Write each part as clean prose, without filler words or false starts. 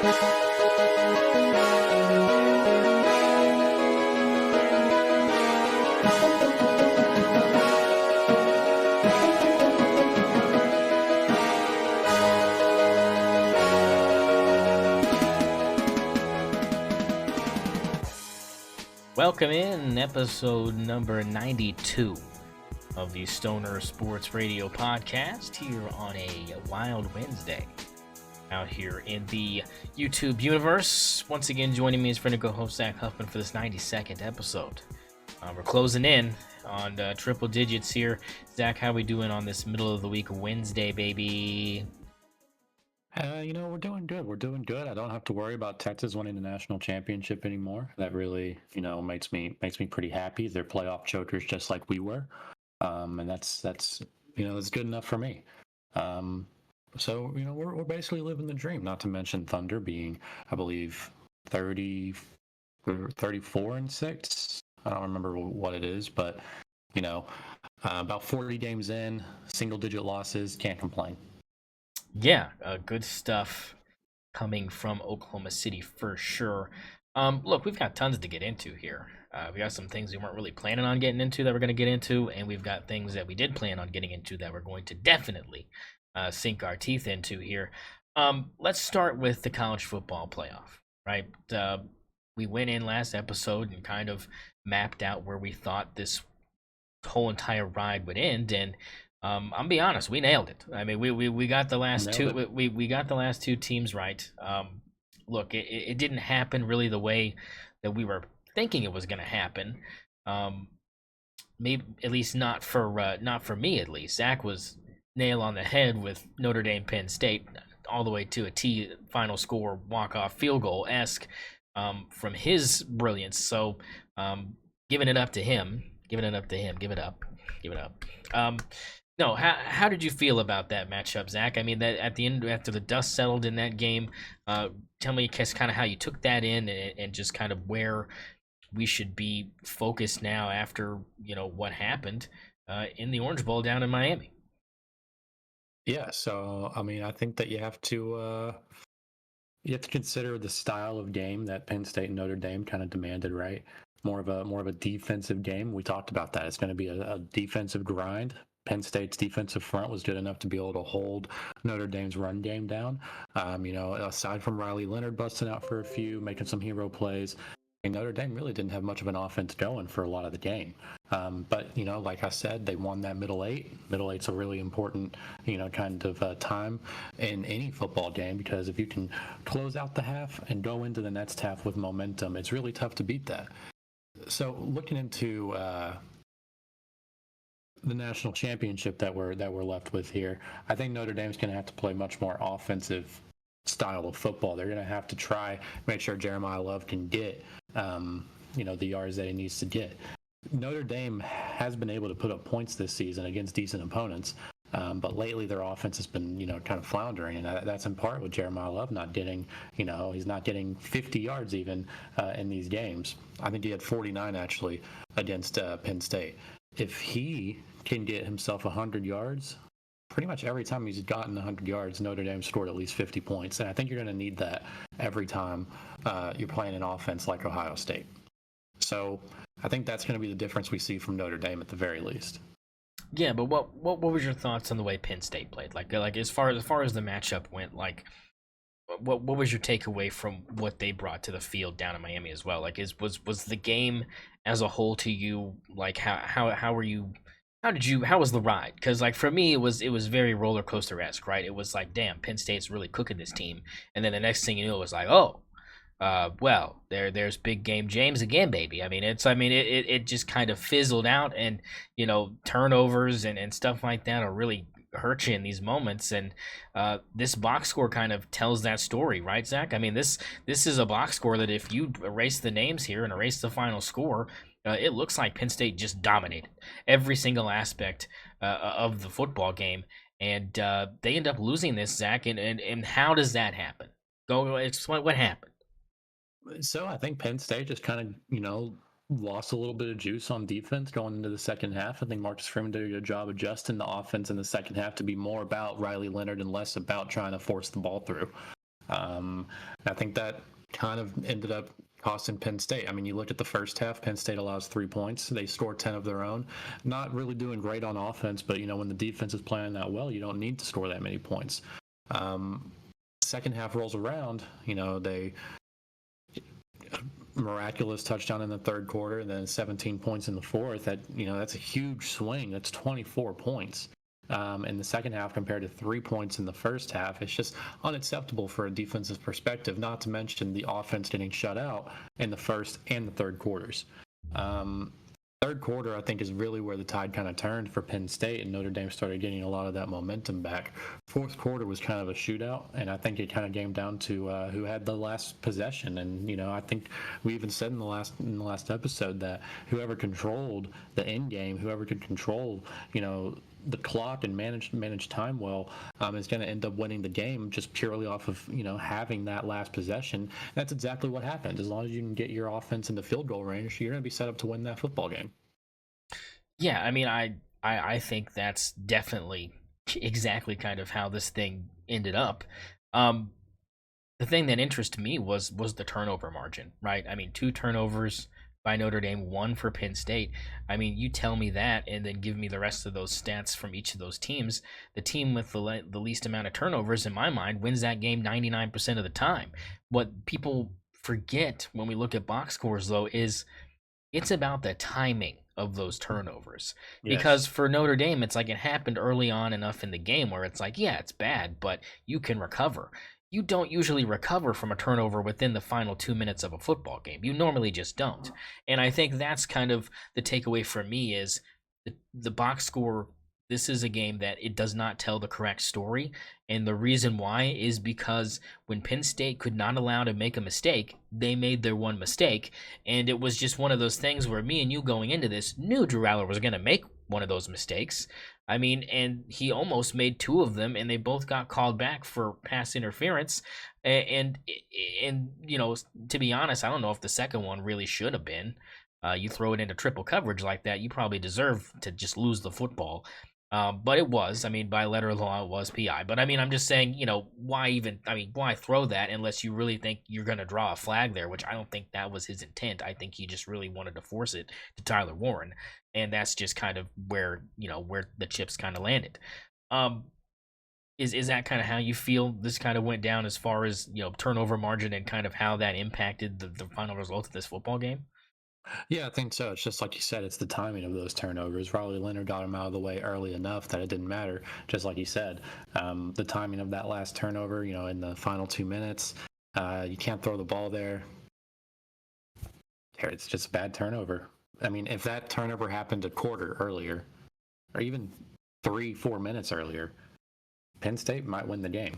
Welcome in episode number 92 of the St0ner Sports Radio podcast here on a wild Wednesday out here in the YouTube universe. Once again, joining me is friend and co-host Zach Huffman for this 92nd episode. We're closing in on triple digits here. Zach, how we doing on this middle of the week Wednesday, baby? We're doing good. We're doing good. I don't have to worry about Texas winning the national championship anymore. That really, makes me pretty happy. They're playoff chokers just like we were, and that's good enough for me. So we're basically living the dream. Not to mention Thunder being, I believe, 34-6. I don't remember what it is, but about 40 games in, single-digit losses. Can't complain. Yeah, good stuff coming from Oklahoma City for sure. Look, we've got tons to get into here. We got some things we weren't really planning on getting into that we're going to get into, and we've got things that we did plan on getting into that we're going to definitely sink our teeth into here. Let's start with the college football playoff, right? We went in last episode and kind of mapped out where we thought this whole entire ride would end, and I'm be honest, we nailed it. I mean, we got the last two. We got the last two teams right. Look, it didn't happen really the way that we were thinking it was going to happen. Maybe at least not for me at least. Zach was nail on the head with Notre Dame, Penn State, all the way to a T final score walk-off field goal esque from his brilliance. So, giving it up to him. Give it up. No, how did you feel about that matchup, Zach? I mean, that at the end, after the dust settled in that game, tell me kind of how you took that in and just kind of where we should be focused now after, what happened in the Orange Bowl down in Miami. Yeah, so, I mean, I think that you have to consider the style of game that Penn State and Notre Dame kind of demanded, right? More of a defensive game. We talked about that. It's going to be a defensive grind. Penn State's defensive front was good enough to be able to hold Notre Dame's run game down. Aside from Riley Leonard busting out for a few, making some hero plays, and Notre Dame really didn't have much of an offense going for a lot of the game. But like I said, they won that middle eight. Middle eight's a really important, kind of time in any football game, because if you can close out the half and go into the next half with momentum, it's really tough to beat that. So looking into the national championship that we're left with here, I think Notre Dame's going to have to play much more offensive style of football. They're going to have to try make sure Jeremiah Love can get the yards that he needs to get. Notre Dame has been able to put up points this season against decent opponents, but lately their offense has been kind of floundering, and that's in part with Jeremiah Love not getting he's not getting 50 yards even in these games. I think he had 49 actually against Penn State. If he can get himself 100 yards, pretty much every time he's gotten 100 yards, Notre Dame scored at least 50 points. And I think you're going to need that every time you're playing an offense like Ohio State. So I think that's going to be the difference we see from Notre Dame at the very least. Yeah, but what was your thoughts on the way Penn State played? Like as far as the matchup went, like what was your takeaway from what they brought to the field down in Miami as well? Like was the game as a whole to you, like how was the ride? Because like for me it was very roller coaster-esque, right? It was like, damn, Penn State's really cooking this team, and then the next thing you knew it was like, well, there's big game James again, baby. I mean it just kind of fizzled out, and turnovers and stuff like that are really hurt you in these moments, and this box score kind of tells that story, right, Zach? I mean, this is a box score that if you erase the names here and erase the final score, it looks like Penn State just dominated every single aspect of the football game, and they end up losing this, Zach. And how does that happen? Go explain what happened. So I think Penn State just kind of, lost a little bit of juice on defense going into the second half. I think Marcus Freeman did a good job adjusting the offense in the second half to be more about Riley Leonard and less about trying to force the ball through. I think that kind of ended up costing Penn State. I mean, you look at the first half, Penn State allows 3 points. They score 10 of their own. Not really doing great on offense, but, when the defense is playing that well, you don't need to score that many points. Second half rolls around, they miraculous touchdown in the third quarter and then 17 points in the fourth. That's a huge swing. That's 24 points in the second half compared to 3 points in the first half. It's just unacceptable for a defensive perspective, not to mention the offense getting shut out in the first and the third quarters. Third quarter, I think, is really where the tide kind of turned for Penn State, and Notre Dame started getting a lot of that momentum back. Fourth quarter was kind of a shootout, and I think it kind of came down to who had the last possession. And I think we even said in the last episode that whoever controlled the end game, whoever could control the clock and manage time well, is going to end up winning the game just purely off of having that last possession. That's exactly what happened. As long as you can get your offense into field goal range, you're going to be set up to win that football game. Yeah, I mean, I think that's definitely exactly kind of how this thing ended up. The thing that interested me was the turnover margin, right? I mean, 2 turnovers by Notre Dame, 1 for Penn State. I mean, you tell me that and then give me the rest of those stats from each of those teams. The team with the least amount of turnovers, in my mind, wins that game 99% of the time. What people forget when we look at box scores, though, is it's about the timing of those turnovers. Yes. Because for Notre Dame, it's like it happened early on enough in the game where it's like, yeah, it's bad, but you can recover. You don't usually recover from a turnover within the final 2 minutes of a football game. You normally just don't. And I think that's kind of the takeaway for me is the box score. This is a game that it does not tell the correct story. And the reason why is because when Penn State could not allow to make a mistake, they made their one mistake. And it was just one of those things where me and you going into this knew Drew Aller was going to make one of those mistakes. I mean, and he almost made 2 of them, and they both got called back for pass interference. And to be honest, I don't know if the second one really should have been. You throw it into triple coverage like that, you probably deserve to just lose the football. But it was, I mean, by letter of law, it was PI. But I mean, I'm just saying, why throw that unless you really think you're going to draw a flag there, which I don't think that was his intent. I think he just really wanted to force it to Tyler Warren. And that's just kind of where the chips kind of landed. Is that kind of how you feel this kind of went down as far as, turnover margin and kind of how that impacted the final result of this football game? Yeah, I think so. It's just like you said, it's the timing of those turnovers. Riley Leonard got him out of the way early enough that it didn't matter, just like you said. The timing of that last turnover, in the final 2 minutes, you can't throw the ball there. It's just a bad turnover. I mean, if that turnover happened a quarter earlier, or even 3-4 minutes earlier, Penn State might win the game.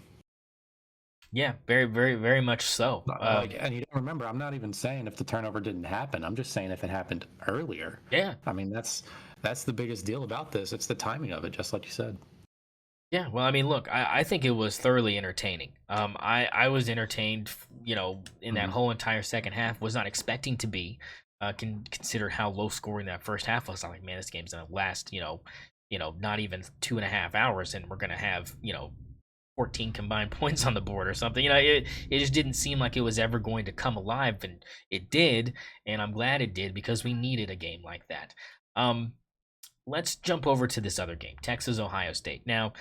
Yeah, very, very, very much so. And you don't remember, I'm not even saying if the turnover didn't happen. I'm just saying if it happened earlier. Yeah. I mean, that's the biggest deal about this. It's the timing of it, just like you said. Yeah, well, I mean, look, I think it was thoroughly entertaining. I was entertained, in that whole entire second half. Was not expecting to be. Consider how low scoring that first half was. I'm like, man, this game's gonna last, not even 2.5 hours, and we're gonna have, 14 combined points on the board or something. It just didn't seem like it was ever going to come alive, and it did, and I'm glad it did because we needed a game like that. Let's jump over to this other game, Texas Ohio State. Now,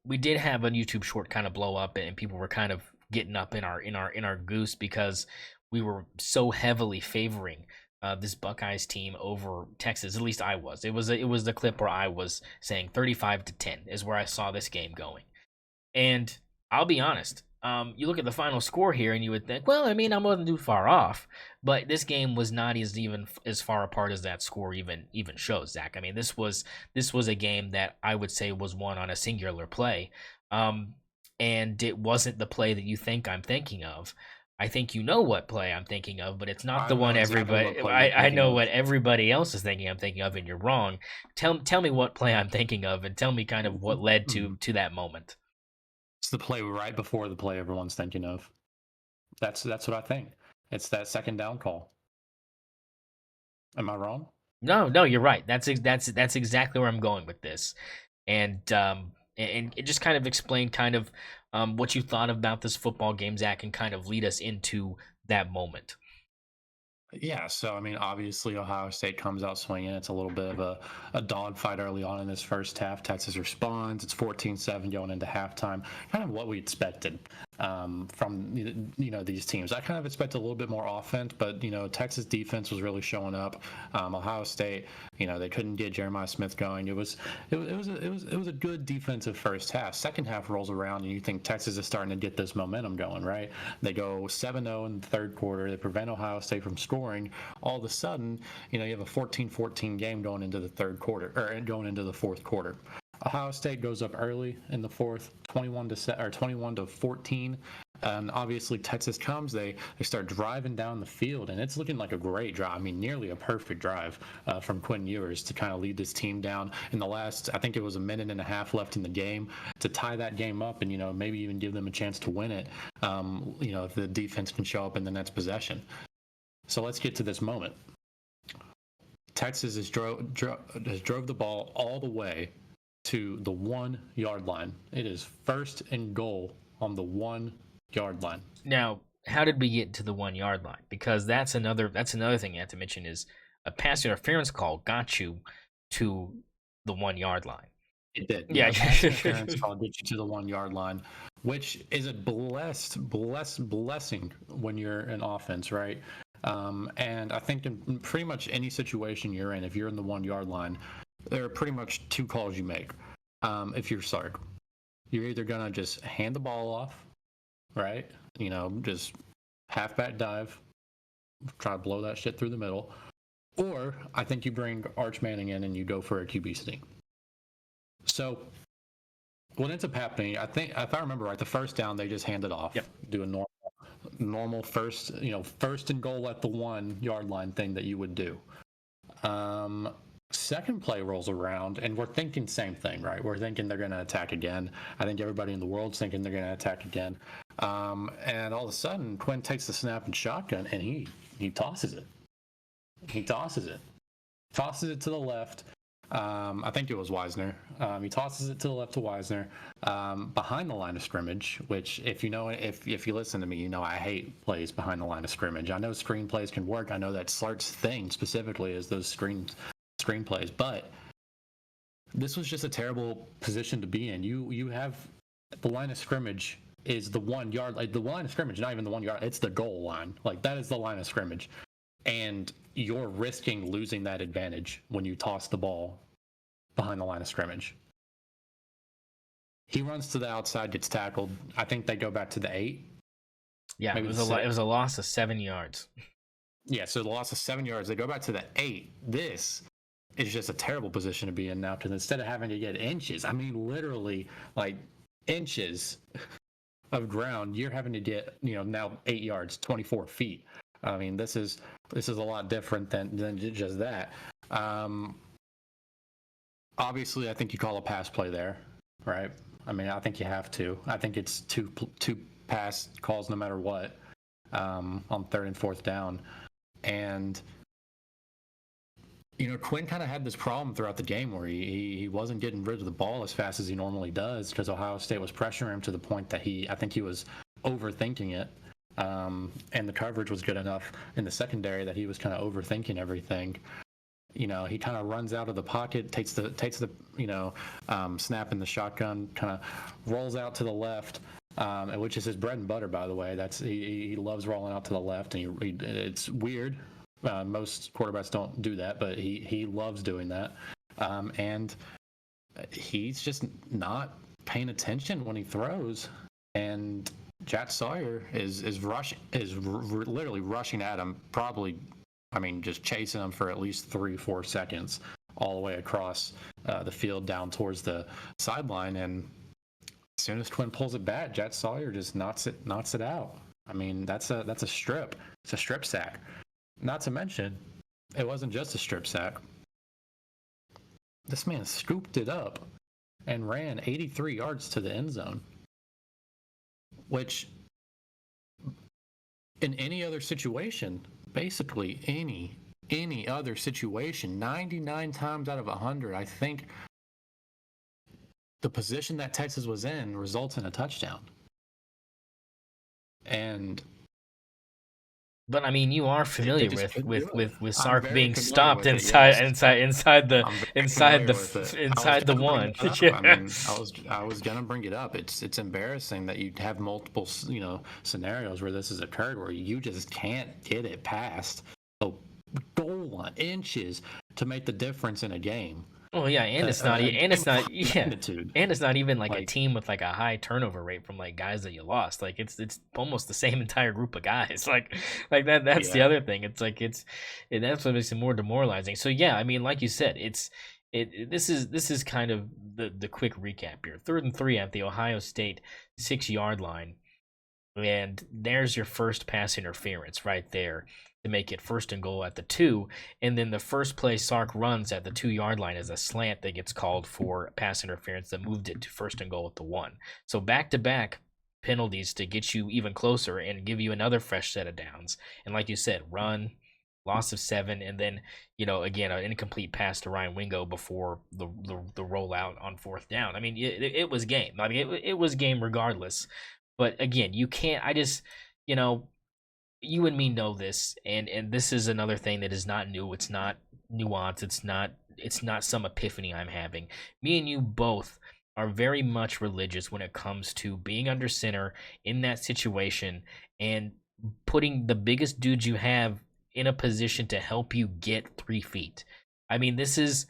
we did have a YouTube short kind of blow up, and people were kind of getting up in our goose because we were so heavily favoring this Buckeyes team over Texas. At least I was. It was the clip where I was saying 35-10 is where I saw this game going. And I'll be honest, you look at the final score here and you would think, well, I mean, I wasn't too far off, but this game was not as far apart as that score even shows, Zach. I mean, this was a game that I would say was won on a singular play, and it wasn't the play that you think I'm thinking of. I think you know what play I'm thinking of, but it's not the one everybody. I know what everybody else is thinking I'm thinking of, and you're wrong. Tell me what play I'm thinking of, and tell me kind of what led to that moment. It's the play right before the play everyone's thinking of. That's what I think. It's that second down call. Am I wrong? No, you're right. That's exactly where I'm going with this. And and just kind of explain kind of what you thought about this football game, Zach, and kind of lead us into that moment. Yeah, so I mean, obviously Ohio State comes out swinging. It's a little bit of a dogfight early on in this first half. Texas responds. It's 14-7 going into halftime. Kind of what we expected from these teams. I kind of expected a little bit more offense, but Texas defense was really showing up. Ohio State, they couldn't get Jeremiah Smith going. It was a good defensive first half. Second half rolls around, and you think Texas is starting to get this momentum going, right? They go 7-0 in the third quarter. They prevent Ohio State from scoring. All of a sudden, you have a 14-14 game going into the third quarter or going into the fourth quarter. Ohio State goes up early in the fourth, 21-14. And obviously Texas comes, they start driving down the field, and it's looking like a great drive. I mean, nearly a perfect drive from Quinn Ewers to kind of lead this team down in the last, I think it was a minute and a half left in the game to tie that game up and, maybe even give them a chance to win it, if the defense can show up in the next possession. So let's get to this moment. Texas has drove the ball all the way to the 1 yard line. It is first and goal on the 1 yard line. Now, how did we get to the 1 yard line? Because that's another thing you have to mention is a pass interference call got you to the 1 yard line. It did. Yeah. Pass interference call gets you to the 1 yard line, which is a blessing when you're in offense, right? And I think in pretty much any situation you're in, if you're in the 1 yard line, there are pretty much two calls you make. If you're Sark, you're either gonna just hand the ball off, right? Just halfback dive, try to blow that shit through the middle, or I think you bring Arch Manning in and you go for a QB sneak. So what ends up happening, I think, if I remember right, the first down they just hand it off, do a normal first and goal at the 1 yard line thing that you would do. Second play rolls around, and we're thinking same thing, right? We're thinking they're going to attack again. I think everybody in the world's thinking they're going to attack again. And all of a sudden, Quinn takes the snap and shotgun, and he tosses it. He tosses it to the left. I think it was Wisner. He tosses it to the left to Wisner behind the line of scrimmage, which if you listen to me, I hate plays behind the line of scrimmage. I know screen plays can work. I know that Slart's thing specifically is those screen plays, but this was just a terrible position to be in. You have the line of scrimmage is the 1 yard, like the line of scrimmage, not even the 1 yard, it's the goal line. Like that is the line of scrimmage. And you're risking losing that advantage when you toss the ball behind the line of scrimmage. He runs to the outside, gets tackled. I think they go back to the 8. Yeah, maybe it was a loss of 7 yards. Yeah, so the loss of 7 yards. They go back to the 8. This is just a terrible position to be in now, because instead of having to get inches, I mean literally like inches of ground, you're having to get now 8 yards, 24 feet. I mean, this is a lot different than just that. Obviously, I think you call a pass play there, right? I mean, I think you have to. I think it's two pass calls no matter what on third and fourth down. And Quinn kind of had this problem throughout the game where he wasn't getting rid of the ball as fast as he normally does, because Ohio State was pressuring him to the point that I think he was overthinking it. And the coverage was good enough in the secondary that he was kind of overthinking everything. He kind of runs out of the pocket, takes the snap in the shotgun, kind of rolls out to the left, which is his bread and butter, by the way. He loves rolling out to the left, and it's weird. Most quarterbacks don't do that, but he loves doing that. And he's just not paying attention when he throws, and Jack Sawyer is literally rushing at him, probably, just chasing him for at least 3-4 seconds all the way across the field down towards the sideline. And as soon as Quinn pulls it back, Jack Sawyer just knocks it out. I mean, that's a strip. It's a strip sack. Not to mention, it wasn't just a strip sack. This man scooped it up and ran 83 yards to the end zone, which in any other situation, basically any other situation, 99 times out of 100, I think the position that Texas was in results in a touchdown. But I mean, you are They familiar just couldn't do it. with I'm Sark very being familiar stopped with it. Yes, inside the I'm very familiar with it. I was inside the gonna bring one. it up. I Yeah. mean, I was gonna bring it up. It's embarrassing that you have multiple scenarios where this has occurred where you just can't get it past the goal line inches to make the difference in a game. Oh yeah, and it's not, A and game it's of not, yeah, magnitude. and it's not even like a Like, team with like a high turnover rate from like guys that you lost. Like it's almost the same entire group of guys. Like that. That's the yeah, other thing. It's like that's what makes it more demoralizing. So yeah, I mean, like you said, this is kind of the quick recap here. 3rd and 3 at the Ohio State 6-yard line, and there's your first pass interference right there to make it 1st and goal at the 2. And then the first play Sark runs at the 2-yard line is a slant that gets called for pass interference that moved it to 1st and goal at the 1. So back-to-back penalties to get you even closer and give you another fresh set of downs. And like you said, run, loss of 7, and then, again, an incomplete pass to Ryan Wingo before the rollout on 4th down. I mean, it was game. I mean, it was game regardless. But again, you can't. You and me know this, and this is another thing that is not new. It's not nuance. It's not some epiphany I'm having. Me and you both are very much religious when it comes to being under center in that situation and putting the biggest dudes you have in a position to help you get 3 feet. I mean, this is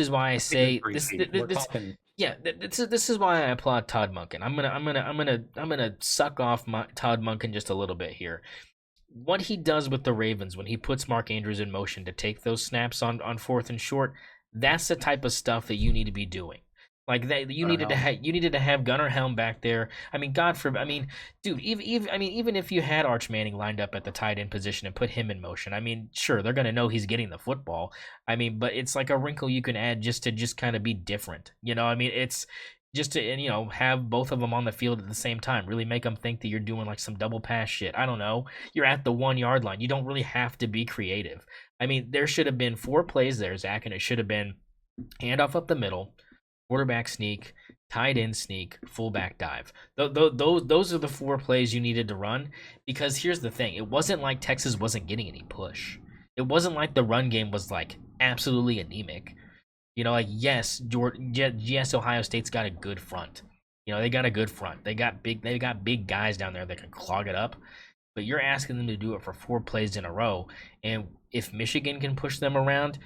why I say three this. feet. We're This talking. yeah, this is why I applaud Todd Monken. I'm gonna suck off Todd Monken just a little bit here. What he does with the Ravens when he puts Mark Andrews in motion to take those snaps on 4th and short, that's the type of stuff that you need to be doing. Like that, you Gunnar needed to Helm. have Gunnar Helm back there. I mean, God forbid. I mean, dude, even if you had Arch Manning lined up at the tight end position and put him in motion, I mean, sure, they're gonna know he's getting the football. I mean, but it's like a wrinkle you can add just to kind of be different. I mean, it's just to have both of them on the field at the same time. Really make them think that you're doing like some double pass shit. I don't know. You're at the 1-yard line. You don't really have to be creative. I mean, there should have been 4 plays there, Zach, and it should have been handoff up the middle, quarterback sneak, tight end sneak, fullback dive. Those are the 4 plays you needed to run, because here's the thing. It wasn't like Texas wasn't getting any push. It wasn't like the run game was like absolutely anemic. Like yes, yes, Ohio State's got a good front. They got a good front. They got big guys down there that can clog it up. But you're asking them to do it for 4 plays in a row, and if Michigan can push them around,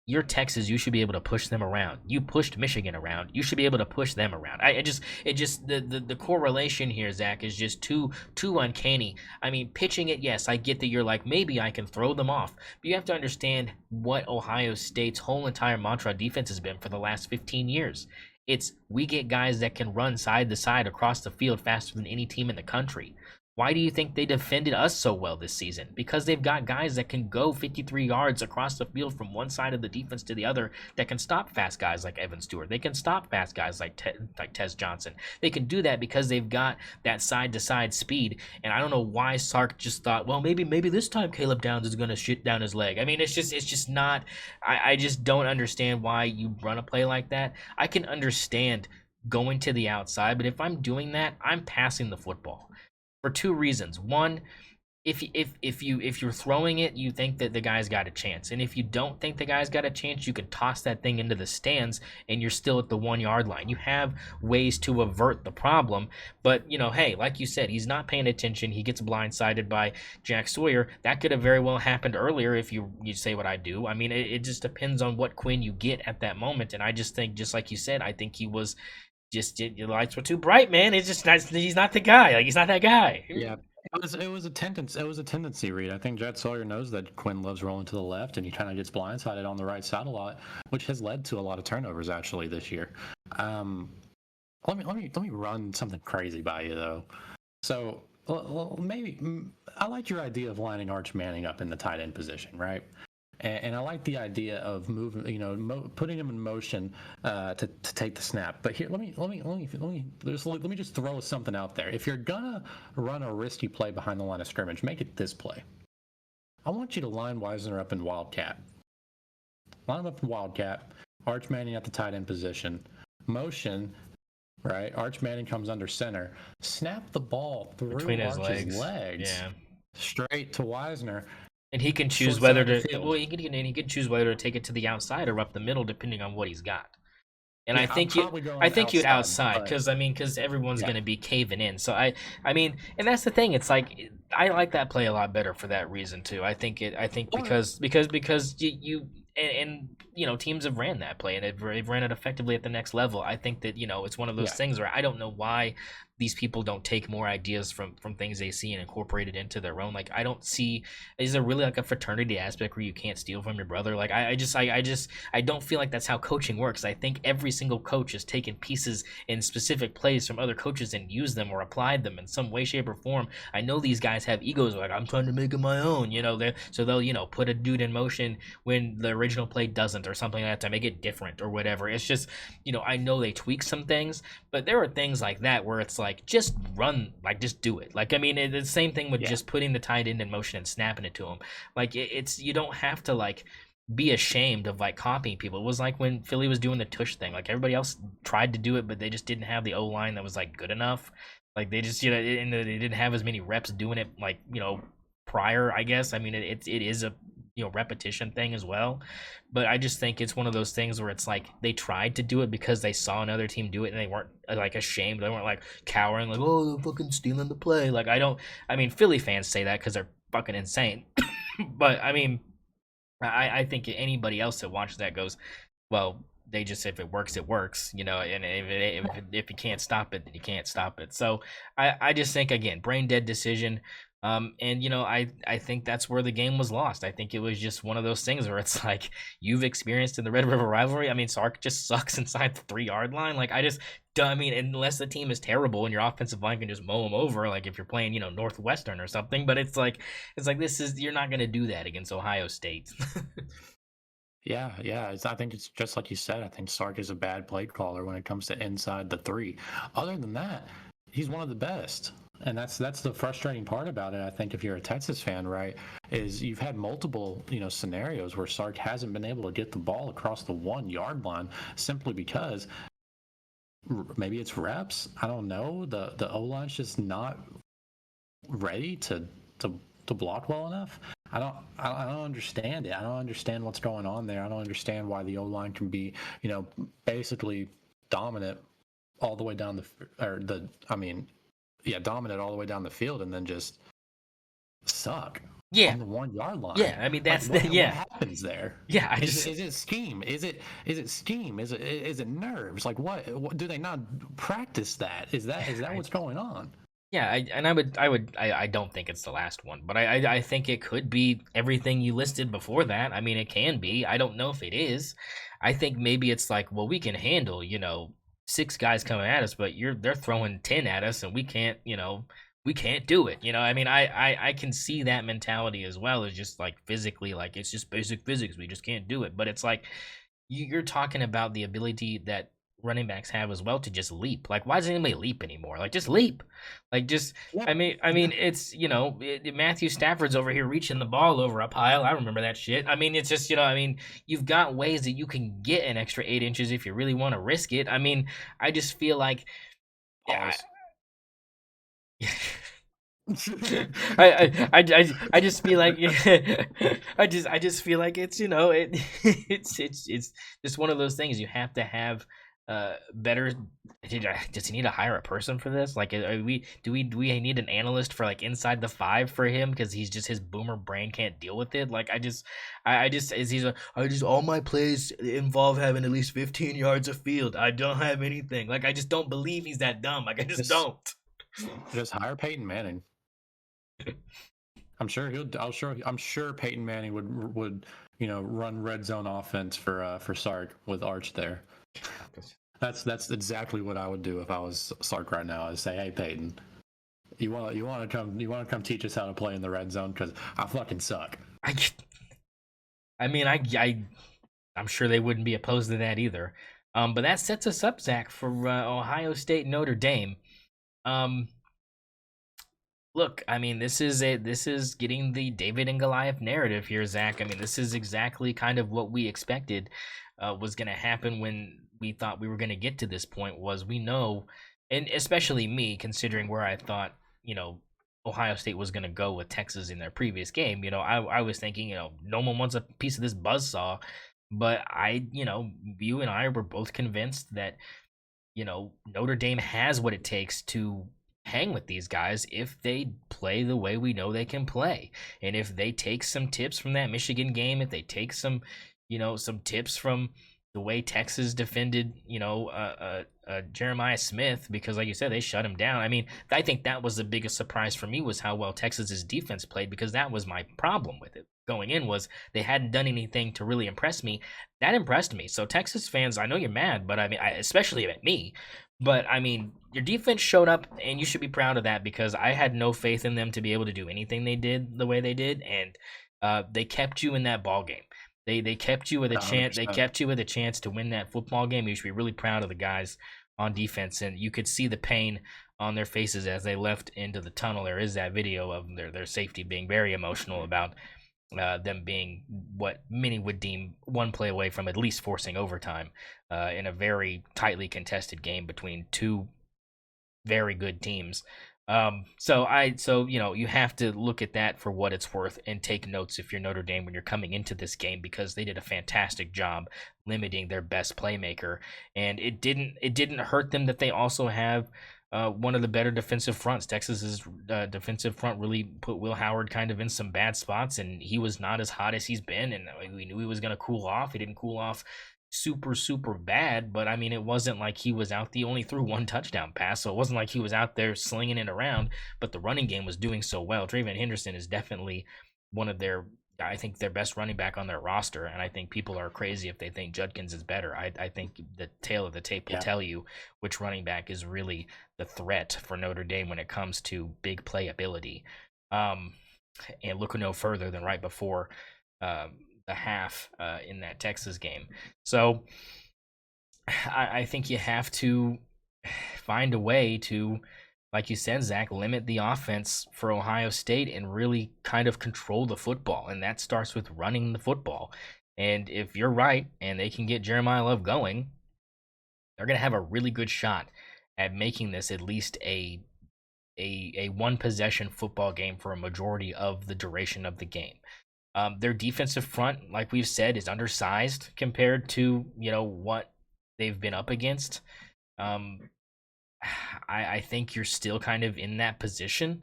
you're Texas. You should be able to push them around. You pushed Michigan around. You should be able to push them around. The correlation here, Zach, is just too uncanny. I mean, pitching it, yes, I get that you're like, maybe I can throw them off. But you have to understand what Ohio State's whole entire mantra on defense has been for the last 15 years. It's we get guys that can run side to side across the field faster than any team in the country. Why do you think they defended us so well this season? Because they've got guys that can go 53 yards across the field from one side of the defense to the other that can stop fast guys like Evan Stewart. They can stop fast guys like Tez Johnson. They can do that because they've got that side-to-side speed. And I don't know why Sark just thought, well, maybe this time Caleb Downs is going to shit down his leg. I mean, it's just not – I just don't understand why you run a play like that. I can understand going to the outside, but if I'm doing that, I'm passing the football. For 2 reasons. One, if you're throwing it, you think that the guy's got a chance, and if you don't think the guy's got a chance, you can toss that thing into the stands, and you're still at the 1-yard line. You have ways to avert the problem, but hey, like you said, he's not paying attention. He gets blindsided by Jack Sawyer. That could have very well happened earlier if you say what I do. I mean, it just depends on what Quinn you get at that moment, and I just think, just like you said, I think he was. The lights were too bright, man. It's just not. He's not the guy. Like he's not that guy. Yeah, it was a tendency. It was a tendency, Reed. I think Jack Sawyer knows that Quinn loves rolling to the left, and he kind of gets blindsided on the right side a lot, which has led to a lot of turnovers actually this year. Let me run something crazy by you though. So maybe I like your idea of lining Arch Manning up in the tight end position, right? And I like the idea of moving, putting him in motion to take the snap. But here, let me just throw something out there. If you're gonna run a risky play behind the line of scrimmage, make it this play. I want you to line Wisner up in Wildcat. Line him up in Wildcat. Arch Manning at the tight end position. Motion right? Arch Manning comes under center, snap the ball through between his Arch's legs. legs Yeah. straight to Wisner. And he can choose Short whether side of the to field. well, he can choose whether to take it to the outside or up the middle, depending on what he's got. And Yeah, I'm probably I going think you'd outside but because everyone's yeah. going to be caving in. So I mean, and that's the thing. It's like I like that play a lot better for that reason too. I think Or because you and you know teams have ran that play and they've ran it effectively at the next level. I think that it's one of those yeah, things where I don't know why these people don't take more ideas from things they see and incorporate it into their own. Like I don't see, is there really like a fraternity aspect where you can't steal from your brother? Like I don't feel like that's how coaching works. I think every single coach has taken pieces in specific plays from other coaches and used them or applied them in some way, shape, or form. I know these guys have egos like I'm trying to make it my own, so they'll put a dude in motion when the original play doesn't or something like that to make it different or whatever. It's just, I know they tweak some things, but there are things like that where it's like just run, like just do it. Like I mean, it's the same thing with yeah. just putting the tight end in motion and snapping it to him. Like it's you don't have to like be ashamed of like copying people. It was like when Philly was doing the tush thing. Like everybody else tried to do it, but they just didn't have the O line that was like good enough. Like they just and they didn't have as many reps doing it like prior. I guess I mean it is a repetition thing as well, but I just think it's one of those things where it's like they tried to do it because they saw another team do it and they weren't like ashamed. They weren't like cowering like, oh, they're fucking stealing the play. Like I mean Philly fans say that because they're fucking insane. But I mean I think anybody else that watches that goes, well, they just, if it works, it works, and if you can't stop it, then you can't stop it. So I just think, again, brain dead decision. And I think that's where the game was lost. I think it was just one of those things where it's like you've experienced in the Red River rivalry. I mean, Sark just sucks inside the 3-yard line. Like I mean, unless the team is terrible and your offensive line can just mow them over, like if you're playing, Northwestern or something. But it's like you're not gonna do that against Ohio State. Yeah, yeah. I think it's just like you said. I think Sark is a bad play caller when it comes to inside the 3. Other than that, he's one of the best. And that's the frustrating part about it. I think if you're a Texas fan, right, is you've had multiple scenarios where Sark hasn't been able to get the ball across the 1-yard line simply because maybe it's reps. I don't know. The O line's just not ready to block well enough. I don't understand it. I don't understand what's going on there. I don't understand why the O line can be basically dominant all the way down dominant all the way down the field and then just suck. Yeah. On the 1-yard line. Yeah, I mean that's what happens there. Yeah, is it scheme? Is it scheme? Is it nerves? Like what do they not practice that? Is that what's going on? Yeah, I don't think it's the last one, but I think it could be everything you listed before that. I mean, it can be. I don't know if it is. I think maybe it's like, well, we can handle, 6 guys coming at us, but they're throwing 10 at us and we can't do it. I mean, I can see that mentality as well as just like physically, like it's just basic physics. We just can't do it. But it's like you're talking about the ability that running backs have as well to just leap. Like, why does anybody leap anymore? Like, just leap. Like, just Yeah. I mean, it's Matthew Stafford's over here reaching the ball over a pile. I remember that shit. I mean, it's just I mean, you've got ways that you can get an extra 8 inches if you really want to risk it. I mean, I just feel like. Yeah, I just feel like I just feel like it's it's just one of those things you have to have better. Does he need to hire a person for this? Like, do we need an analyst for like inside the 5 for him because he's just his boomer brain can't deal with it? Like, I just all my plays involve having at least 15 yards of field. I don't have anything. Like, I just don't believe he's that dumb. Like, I just don't. Just hire Peyton Manning. I'm sure Peyton Manning would run red zone offense for Sark with Arch there. That's exactly what I would do if I was Sark right now. I'd say, hey Peyton, you want to come teach us how to play in the red zone because I fucking suck. I mean I'm sure they wouldn't be opposed to that either. But that sets us up, Zach, for Ohio State Notre Dame. Look, I mean, this is getting the David and Goliath narrative here, Zach. I mean, this is exactly kind of what we expected was going to happen when we thought we were going to get to this point was we know, and especially me, considering where I thought, Ohio State was going to go with Texas in their previous game. I was thinking, no one wants a piece of this buzzsaw. But you and I were both convinced that, Notre Dame has what it takes to hang with these guys if they play the way we know they can play. And if they take some tips from that Michigan game, if they take some tips from the way Texas defended, Jeremiah Smith, because like you said, they shut him down. I mean, I think that was the biggest surprise for me was how well Texas's defense played, because that was my problem with it going in, was they hadn't done anything to really impress me. That impressed me. So Texas fans, I know you're mad, but I mean, especially at me, but I mean, your defense showed up and you should be proud of that, because I had no faith in them to be able to do anything they did the way they did. And they kept you in that ball game. They kept you with a chance. They kept you with a chance to win that football game. You should be really proud of the guys on defense, and you could see the pain on their faces as they left into the tunnel. There is that video of their safety being very emotional about them being what many would deem one play away from at least forcing overtime in a very tightly contested game between two very good teams. So you have to look at that for what it's worth and take notes if you're Notre Dame when you're coming into this game, because they did a fantastic job limiting their best playmaker, and it didn't hurt them that they also have one of the better defensive fronts. Texas's defensive front really put Will Howard kind of in some bad spots, and he was not as hot as he's been, and we knew he was going to cool off. He didn't cool off super bad, but I mean, it wasn't like he was out. He only threw one touchdown pass, so it wasn't like he was out there slinging it around, but the running game was doing so well. Travion Henderson is definitely one of I think their best running back on their roster, and I think people are crazy if they think Judkins is better. I think the tail of the tape will tell you which running back is really the threat for Notre Dame when it comes to big play ability. And look no further than right before the half in that Texas game. So I think you have to find a way to, like you said, Zach, limit the offense for Ohio State and really kind of control the football. And that starts with running the football. And if you're right and they can get Jeremiah Love going, they're going to have a really good shot at making this at least a one possession football game for a majority of the duration of the game. Their defensive front, like we've said, is undersized compared to, what they've been up against. I think you're still kind of in that position.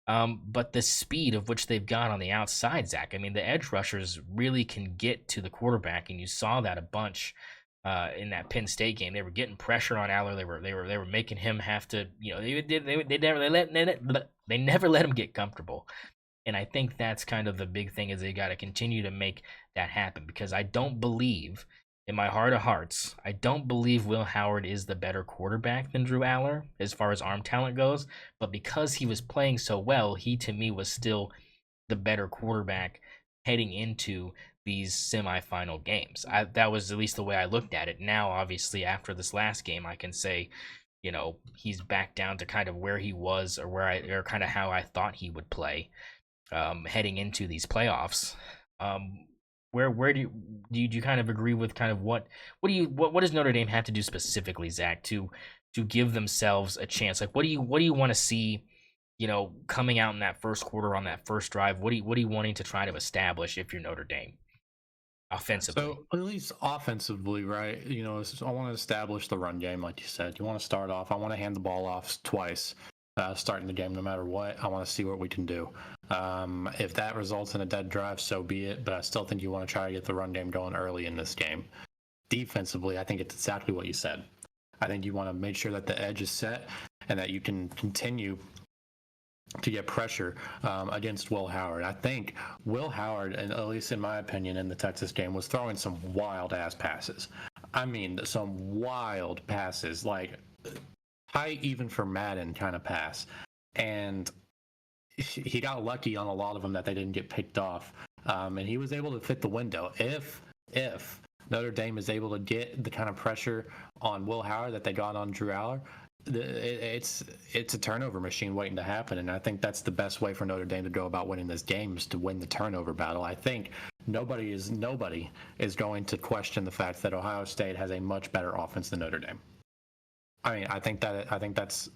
But the speed of which they've got on the outside, Zach, I mean, the edge rushers really can get to the quarterback, and you saw that a bunch in that Penn State game. They were getting pressure on Aller. They were making him have to, they never let him get comfortable. And I think that's kind of the big thing, is they got to continue to make that happen, because I don't believe, in my heart of hearts, I don't believe Will Howard is the better quarterback than Drew Aller as far as arm talent goes. But because he was playing so well, he to me was still the better quarterback heading into these semifinal games. That was at least the way I looked at it. Now, obviously, after this last game, I can say, he's back down to kind of where he was, or kind of how I thought he would play heading into these playoffs. Where do you kind of agree with kind of what does Notre Dame have to do specifically, Zach, to give themselves a chance? Like, what do you want to see, coming out in that first quarter on that first drive? What are you wanting to try to establish if you're Notre Dame offensively? So at least offensively, right? I want to establish the run game, like you said. You want to start off. I want to hand the ball off twice. Starting the game, no matter what. I want to see what we can do. If that results in a dead drive, so be it. But I still think you want to try to get the run game going early in this game. Defensively, I think it's exactly what you said. I think you want to make sure that the edge is set and that you can continue to get pressure against Will Howard. I think Will Howard, and at least in my opinion, in the Texas game, was throwing some wild-ass passes. I mean, some wild passes, like high even for Madden kind of pass, and he got lucky on a lot of them that they didn't get picked off, and he was able to fit the window. If Notre Dame is able to get the kind of pressure on Will Howard that they got on Drew Aller, it's a turnover machine waiting to happen, and I think that's the best way for Notre Dame to go about winning this game, is to win the turnover battle. I think nobody is going to question the fact that Ohio State has a much better offense than Notre Dame. I mean, I think that's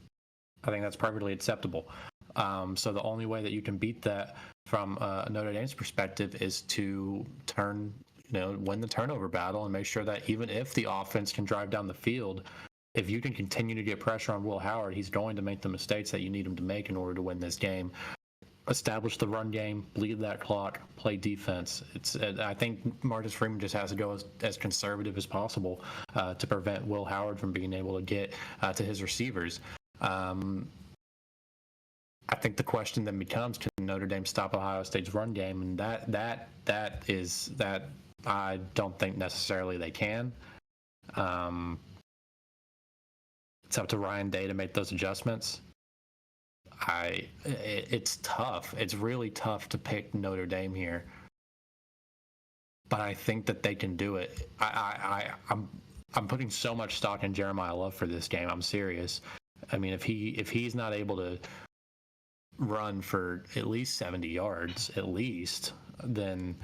perfectly acceptable. So the only way that you can beat that from Notre Dame's perspective is to win the turnover battle and make sure that even if the offense can drive down the field, if you can continue to get pressure on Will Howard, he's going to make the mistakes that you need him to make in order to win this game. Establish the run game, bleed that clock, play defense. I think Marcus Freeman just has to go as conservative as possible to prevent Will Howard from being able to get to his receivers. I think the question then becomes, can Notre Dame stop Ohio State's run game? And that I don't think necessarily they can. It's up to Ryan Day to make those adjustments. It's tough. It's really tough to pick Notre Dame here, but I think that they can do it. I'm putting so much stock in Jeremiah Love for this game. I'm serious. I mean, if he's not able to run for at least 70 yards, then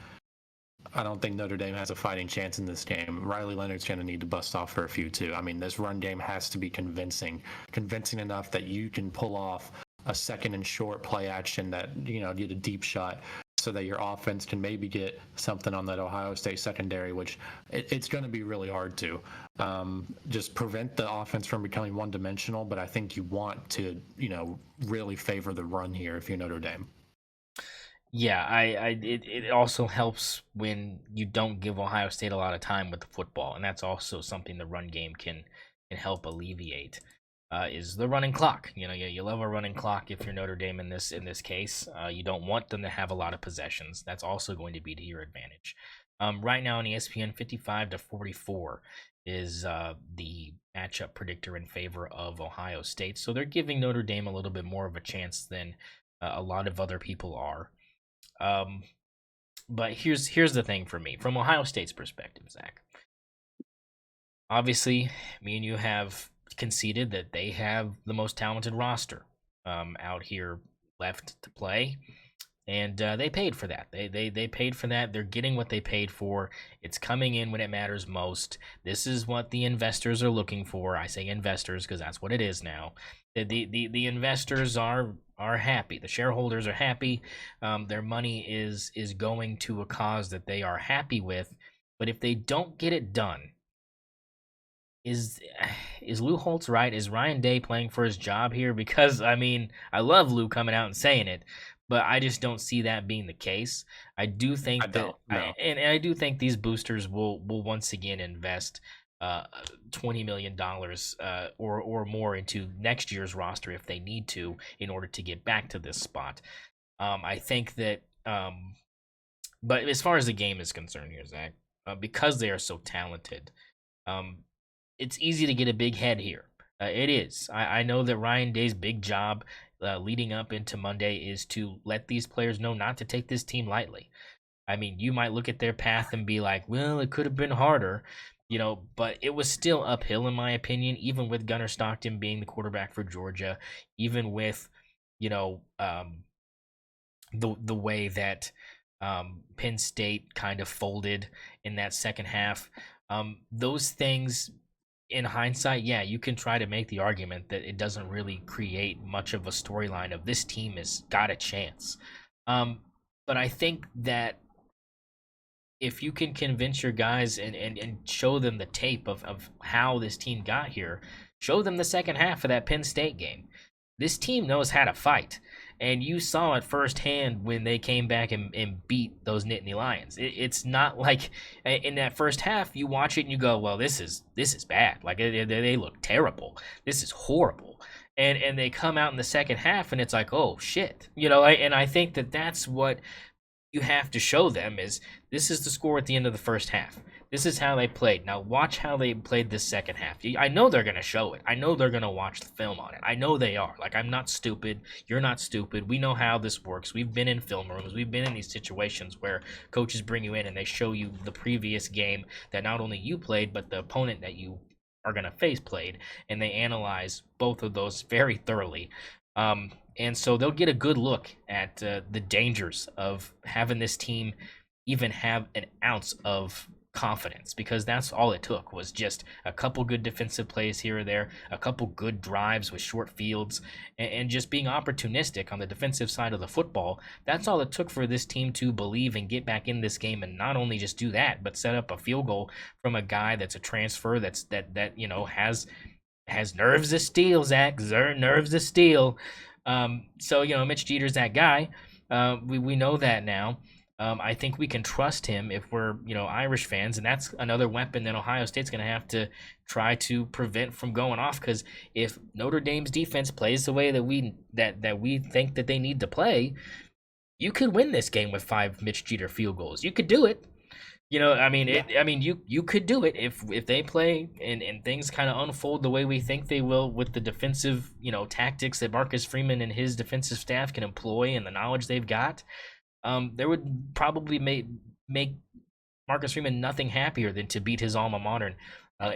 I don't think Notre Dame has a fighting chance in this game. Riley Leonard's going to need to bust off for a few too. I mean, this run game has to be convincing enough that you can pull off a second and short play action that, get a deep shot so that your offense can maybe get something on that Ohio State secondary, which it's going to be really hard to just prevent the offense from becoming one-dimensional. But I think you want to, really favor the run here if you're Notre Dame. Yeah, it also helps when you don't give Ohio State a lot of time with the football, and that's also something the run game can help alleviate. Is the running clock? You love a running clock if you're Notre Dame in this case. You don't want them to have a lot of possessions. That's also going to be to your advantage. Right now on ESPN, 55-44 is the matchup predictor in favor of Ohio State. So they're giving Notre Dame a little bit more of a chance than a lot of other people are. But here's the thing for me, from Ohio State's perspective, Zach. Obviously, me and you have conceded that they have the most talented roster out here left to play, and they paid for that. They paid for that. They're getting what they paid for. It's coming in when it matters most. This is what the investors are looking for. I say investors because that's what it is now. The investors are happy. The shareholders are happy. Their money is going to a cause that they are happy with. But if they don't get it done, is Lou Holtz right? Is Ryan Day playing for his job here? Because, I mean, I love Lou coming out and saying it, but I just don't see that being the case. I do think I do think these boosters will once again invest $20 million or more into next year's roster if they need to in order to get back to this spot. I think that, but as far as the game is concerned here, Zach, because they are so talented, it's easy to get a big head here. It is. I know that Ryan Day's big job leading up into Monday is to let these players know not to take this team lightly. I mean, you might look at their path and be like, well, it could have been harder, but it was still uphill in my opinion, even with Gunnar Stockton being the quarterback for Georgia, even with, the way that Penn State kind of folded in that second half. Those things, in hindsight, yeah, you can try to make the argument that it doesn't really create much of a storyline of this team has got a chance. But I think that if you can convince your guys and show them the tape of how this team got here, show them the second half of that Penn State game. This team knows how to fight. And you saw it firsthand when they came back and beat those Nittany Lions. It's not like in that first half you watch it and you go, well, this is bad. Like they look terrible. This is horrible. And they come out in the second half and it's like, oh shit, And I think that that's what you have to show them is this is the score at the end of the first half. This is how they played. Now watch how they played this second half. I know they're going to show it. I know they're going to watch the film on it. I know they are. Like, I'm not stupid. You're not stupid. We know how this works. We've been in film rooms. We've been in these situations where coaches bring you in and they show you the previous game that not only you played, but the opponent that you are going to face played. And they analyze both of those very thoroughly. And so they'll get a good look at the dangers of having this team even have an ounce of confidence, because that's all it took was just a couple good defensive plays here or there, a couple good drives with short fields, and just being opportunistic on the defensive side of the football. That's all it took for this team to believe and get back in this game, and not only just do that, but set up a field goal from a guy that's a transfer that has nerves of steel, Zach. Nerves of steel. So Mitch Jeter's that guy. We know that now. I think we can trust him if we're, Irish fans, and that's another weapon that Ohio State's going to have to try to prevent from going off. Because if Notre Dame's defense plays the way that we think that they need to play, you could win this game with 5 Mitch Jeter field goals. You could do it. You could do it if they play and things kind of unfold the way we think they will with the defensive, tactics that Marcus Freeman and his defensive staff can employ and the knowledge they've got. There would probably make Marcus Freeman nothing happier than to beat his alma mater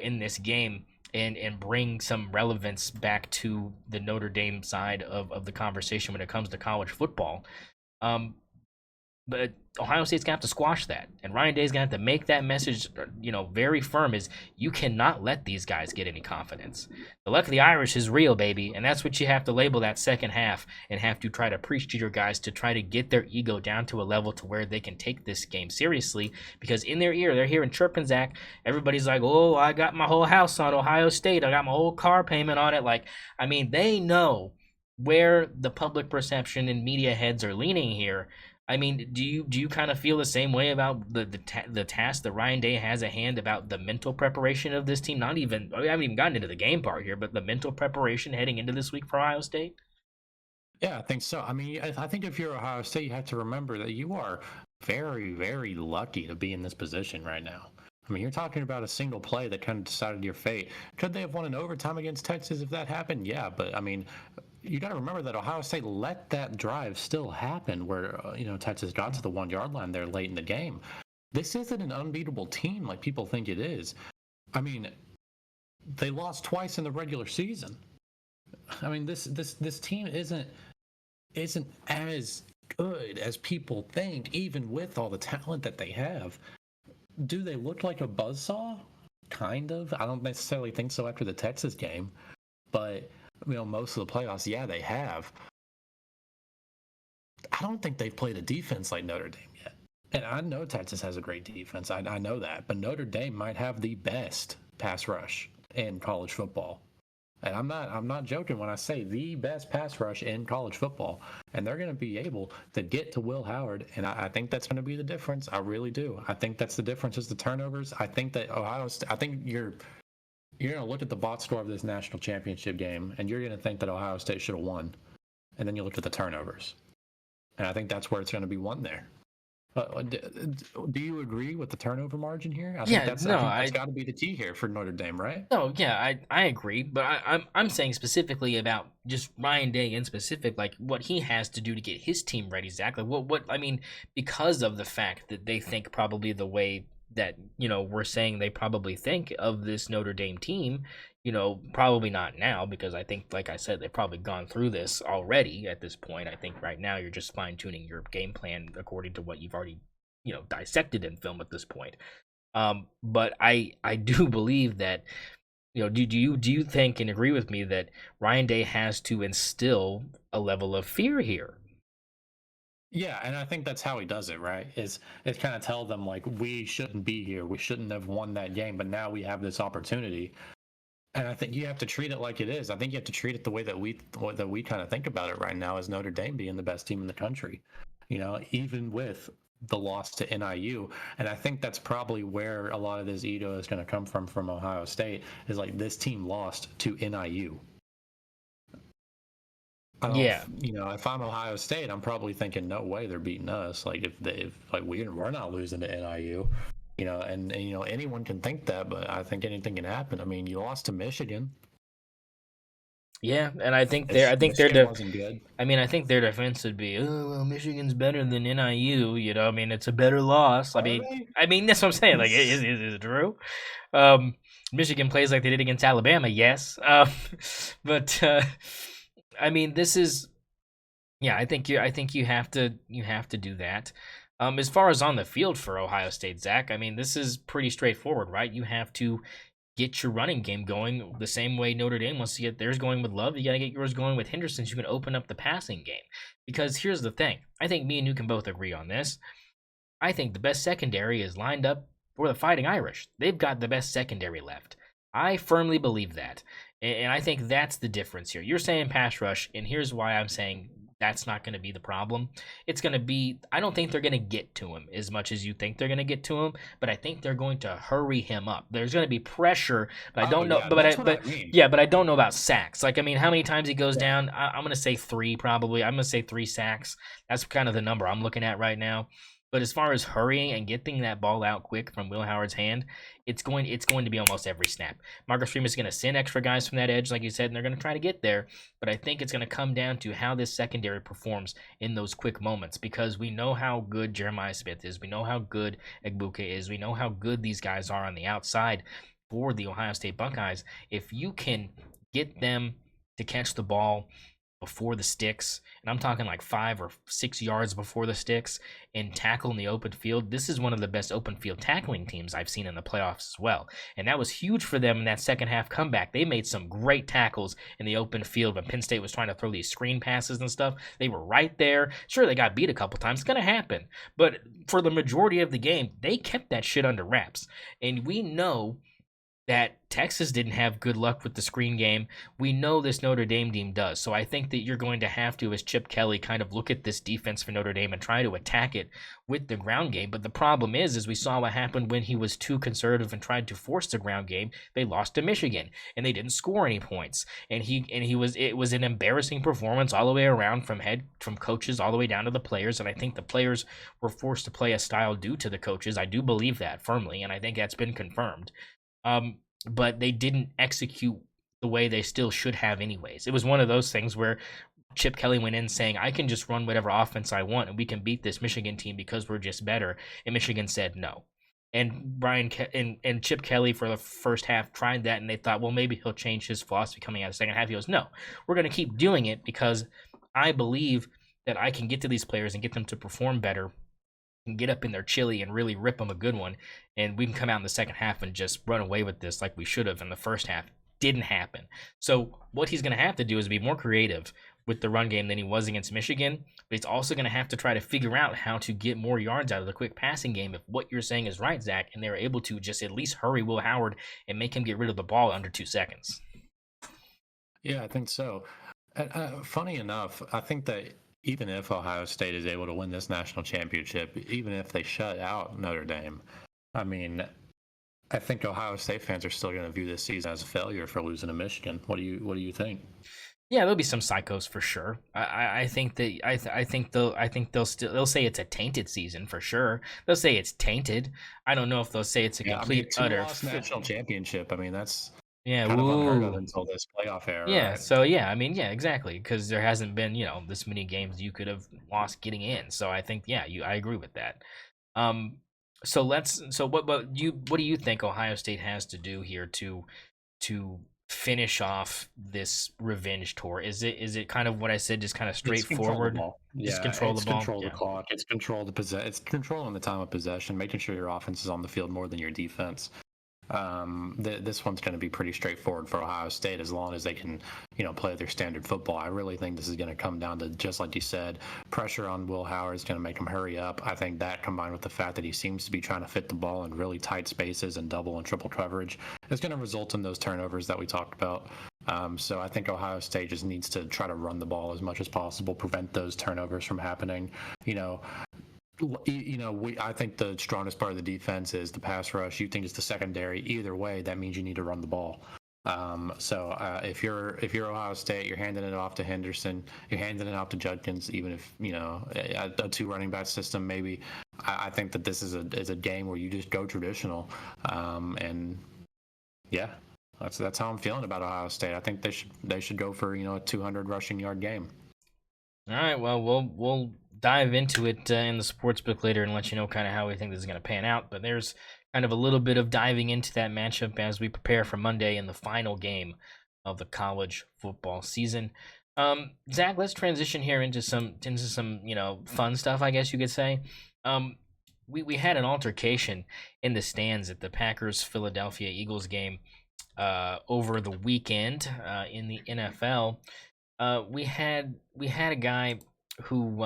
in this game and bring some relevance back to the Notre Dame side of the conversation when it comes to college football. But Ohio State's going to have to squash that. And Ryan Day's going to have to make that message, very firm, is you cannot let these guys get any confidence. The luck of the Irish is real, baby. And that's what you have to label that second half and have to try to preach to your guys to try to get their ego down to a level to where they can take this game seriously. Because in their ear, they're hearing chirping, Zach. Everybody's like, oh, I got my whole house on Ohio State. I got my whole car payment on it. They know where the public perception and media heads are leaning here. Do you kind of feel the same way about the task that Ryan Day has at hand about the mental preparation of this team? We haven't even gotten into the game part here, but the mental preparation heading into this week for Ohio State? Yeah, I think so. I think if you're Ohio State, you have to remember that you are very, very lucky to be in this position right now. You're talking about a single play that kind of decided your fate. Could they have won in overtime against Texas if that happened? Yeah, but you got to remember that Ohio State let that drive still happen where, Texas got to the 1 yard line there late in the game. This isn't an unbeatable team like people think it is. They lost twice in the regular season. This team isn't as good as people think, even with all the talent that they have. Do they look like a buzzsaw? Kind of. I don't necessarily think so after the Texas game, but most of the playoffs, yeah, they have. I don't think they've played a defense like Notre Dame yet. And I know Texas has a great defense. I know that. But Notre Dame might have the best pass rush in college football. And I'm not joking when I say the best pass rush in college football. And they're going to be able to get to Will Howard. And I think that's going to be the difference. I really do. I think that's the difference is the turnovers. I think that you're going to look at the box score of this national championship game, and you're going to think that Ohio State should have won. And then you look at the turnovers. And I think that's where it's going to be won there. Do you agree with the turnover margin here? I think that's got to be the key here for Notre Dame, right? No, yeah, I agree. But I'm saying specifically about just Ryan Day in specific, like what he has to do to get his team ready, Zach. Because of the fact that they think probably the way that we're saying they probably think of this Notre Dame team, probably not now, because I think, like I said, they've probably gone through this already at this point. I think right now you're just fine-tuning your game plan according to what you've already dissected in film at this point. But I do believe that do you think and agree with me that Ryan Day has to instill a level of fear here? Yeah, and I think that's how he does it, right? It's kind of tell them, like, we shouldn't be here. We shouldn't have won that game, but now we have this opportunity. And I think you have to treat it like it is. I think you have to treat it the way that we kind of think about it right now as Notre Dame being the best team in the country, even with the loss to NIU. And I think that's probably where a lot of this ego is going to come from Ohio State, is like, this team lost to NIU. If I'm Ohio State, I'm probably thinking, no way they're beating us. Like, we're not losing to NIU, and anyone can think that, but I think anything can happen. You lost to Michigan. Yeah, and I think wasn't good. I think their defense would be, oh, well, Michigan's better than NIU. It's a better loss. That's what I'm saying. Like, is it true? Michigan plays like they did against Alabama, yes. But this is, I think you have to do that. As far as on the field for Ohio State, Zach, I mean, this is pretty straightforward, right? You have to get your running game going the same way Notre Dame wants to get theirs going with Love. You got to get yours going with Henderson so you can open up the passing game. Because here's the thing. I think me and you can both agree on this. I think the best secondary is lined up for the Fighting Irish. They've got the best secondary left. I firmly believe that. And I think that's the difference here. You're saying pass rush, and here's why I'm saying that's not going to be the problem. It's going to be, I don't think they're going to get to him as much as you think they're going to get to him, but I think they're going to hurry him up. There's going to be pressure, but I don't know. Yeah, but I don't know about sacks. Like, I mean, how many times he goes down? I'm going to say 3 probably. I'm going to say 3 sacks. That's kind of the number I'm looking at right now. But as far as hurrying and getting that ball out quick from Will Howard's hand, it's going to be almost every snap. Marcus Freeman is going to send extra guys from that edge, like you said, and they're going to try to get there. But I think it's going to come down to how this secondary performs in those quick moments, because we know how good Jeremiah Smith is. We know how good Egbuka is. We know how good these guys are on the outside for the Ohio State Buckeyes. If you can get them to catch the ball before the sticks, and I'm talking like 5 or 6 yards before the sticks, and tackle in the open field. This is one of the best open field tackling teams I've seen in the playoffs as well. And that was huge for them in that second half comeback. They made some great tackles in the open field when Penn State was trying to throw these screen passes and stuff. They were right there. Sure, they got beat a couple times. It's going to happen. But for the majority of the game, they kept that shit under wraps. And we know that Texas didn't have good luck with the screen game. We know this Notre Dame team does. So I think that you're going to have to, as Chip Kelly, kind of look at this defense for Notre Dame and try to attack it with the ground game. But the problem is we saw what happened when he was too conservative and tried to force the ground game. They lost to Michigan, and they didn't score any points. It was an embarrassing performance all the way around, from coaches all the way down to the players. And I think the players were forced to play a style due to the coaches. I do believe that firmly, and I think that's been confirmed. But they didn't execute the way they still should have anyways. It was one of those things where Chip Kelly went in saying, I can just run whatever offense I want and we can beat this Michigan team because we're just better. And Michigan said no. And and Chip Kelly for the first half tried that, and they thought, well, maybe he'll change his philosophy coming out of the second half. He goes, no, we're going to keep doing it because I believe that I can get to these players and get them to perform better and get up in their chili and really rip them a good one, and we can come out in the second half and just run away with this like we should have in the first half. Didn't happen. So what he's going to have to do is be more creative with the run game than he was against Michigan, but he's also going to have to try to figure out how to get more yards out of the quick passing game if what you're saying is right, Zach, and they're able to just at least hurry Will Howard and make him get rid of the ball under 2 seconds. Yeah, I think so. Funny enough, I think that even if Ohio State is able to win this national championship, even if they shut out Notre Dame, I mean, I think Ohio State fans are still going to view this season as a failure for losing to Michigan. What do you think? Yeah, there'll be some psychos for sure. I think they'll say it's a tainted season for sure. They'll say it's tainted. I don't know if they'll say it's a complete utter national championship. I mean, that's kind of unheard of until this playoff era. Yeah, right? so yeah, I mean, yeah, exactly, because there hasn't been this many games you could have lost getting in. So I think I agree with that. So what do you think Ohio State has to do here to finish off this revenge tour? Is it kind of what I said, just kind of straightforward? Just control the ball. Control the clock. It's it's controlling the time of possession, making sure your offense is on the field more than your defense. This one's going to be pretty straightforward for Ohio State as long as they can, play their standard football. I really think this is going to come down to, just like you said, pressure on Will Howard is going to make him hurry up. I think that, combined with the fact that he seems to be trying to fit the ball in really tight spaces and double and triple coverage, is going to result in those turnovers that we talked about. So I think Ohio State just needs to try to run the ball as much as possible, prevent those turnovers from happening. I think the strongest part of the defense is the pass rush. You think it's the secondary. Either way, that means you need to run the ball. If you're Ohio State, you're handing it off to Henderson. You're handing it off to Judkins. Even if a 2 running back system, maybe. I think that this is a game where you just go traditional. That's how I'm feeling about Ohio State. I think they should go for a 200 rushing yard game. All right. Well, we'll dive into it in the sports book later and let you know kind of how we think this is going to pan out. But there's kind of a little bit of diving into that matchup as we prepare for Monday in the final game of the college football season. Zach, let's transition here into some fun stuff, I guess you could say. we had an altercation in the stands at the Packers Philadelphia Eagles game over the weekend in the NFL. We had a guy who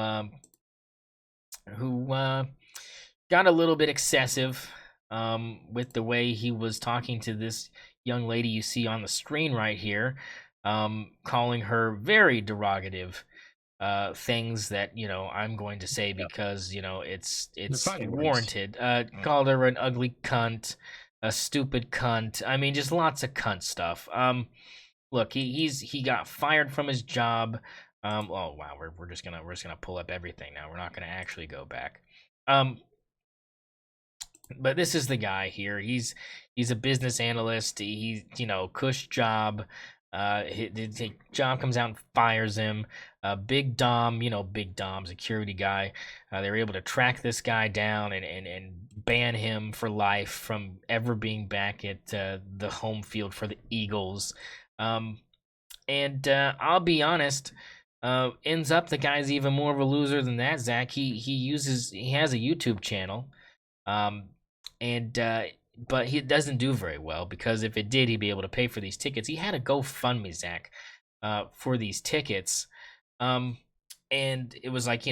got a little bit excessive with the way he was talking to this young lady you see on the screen right here, calling her very derogative things that I'm going to say because it's warranted. Called her an ugly cunt, a stupid cunt. I mean, just lots of cunt stuff. Look, he got fired from his job. Oh wow, we're just gonna pull up everything now. We're not gonna actually go back. But this is the guy here. He's a business analyst. He cush job. His job comes out and fires him. Big Dom, Big Dom, security guy. They were able to track this guy down and ban him for life from ever being back at the home field for the Eagles. And I'll be honest, ends up the guy's even more of a loser than that, Zach. He has a YouTube channel. But he doesn't do very well because if it did, he'd be able to pay for these tickets. He had a GoFundMe, Zach, for these tickets. And it was like,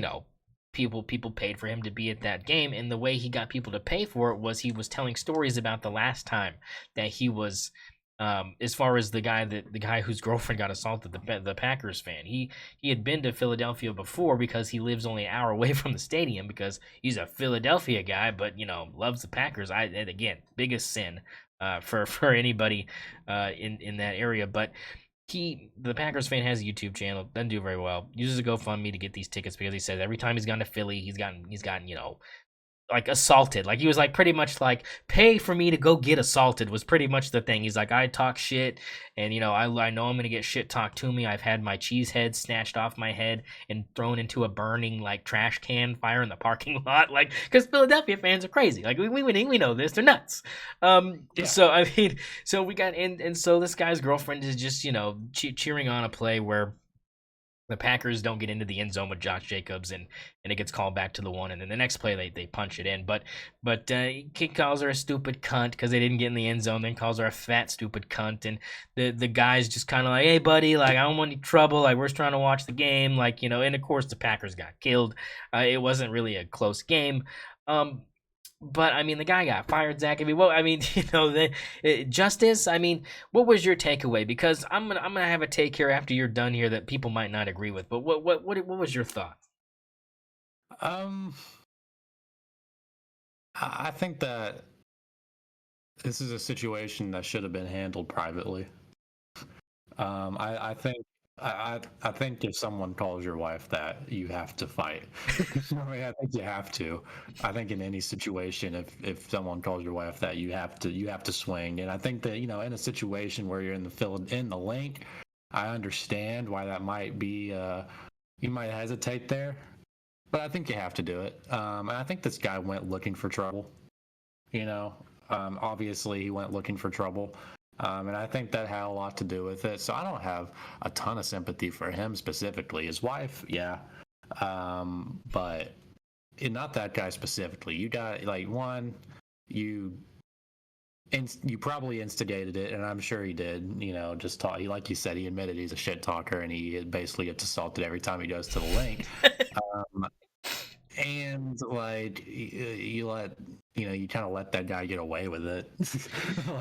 people paid for him to be at that game. And the way he got people to pay for it was he was telling stories about the last time that he was, as far as the guy whose girlfriend got assaulted, the Packers fan. He had been to Philadelphia before because he lives only an hour away from the stadium because he's a Philadelphia guy, but loves the Packers. And again, biggest sin for anybody in that area. But the Packers fan has a YouTube channel, doesn't do very well. Uses a GoFundMe to get these tickets because he says every time he's gone to Philly, he's gotten like assaulted. Like he was like pretty much like pay for me to go get assaulted was pretty much the thing. He's like, I talk shit and I know I'm gonna get shit talked to me. I've had my cheese head snatched off my head and thrown into a burning like trash can fire in the parking lot, like because Philadelphia fans are crazy. Like we know this, they're nuts. So I mean, so we got and so this guy's girlfriend is just cheering on a play where the Packers don't get into the end zone with Josh Jacobs, and it gets called back to the one, and then the next play they punch it in. But he calls her a stupid cunt because they didn't get in the end zone. Then calls her a fat stupid cunt, and the guy's just kind of like, hey buddy, like I don't want any trouble. Like we're just trying to watch the game, like and of course the Packers got killed. It wasn't really a close game. But I mean, the guy got fired, Zach. I mean, justice. I mean, what was your takeaway? Because I'm gonna have a take here after you're done here that people might not agree with. But what was your thought? I think that this is a situation that should have been handled privately. I think if someone calls your wife that, you have to fight. I think you have to. I think in any situation, if someone calls your wife that, you have to swing. And I think that in a situation where you're in the link, I understand why that might be. You might hesitate there, but I think you have to do it. And I think this guy went looking for trouble. Obviously he went looking for trouble. And I think that had a lot to do with it. So I don't have a ton of sympathy for him specifically. His wife, yeah. But not that guy specifically. You got, you probably instigated it, and I'm sure he did. Just talk. Like you said, he admitted he's a shit talker, and he basically gets assaulted every time he goes to the link. And you kind of let that guy get away with it.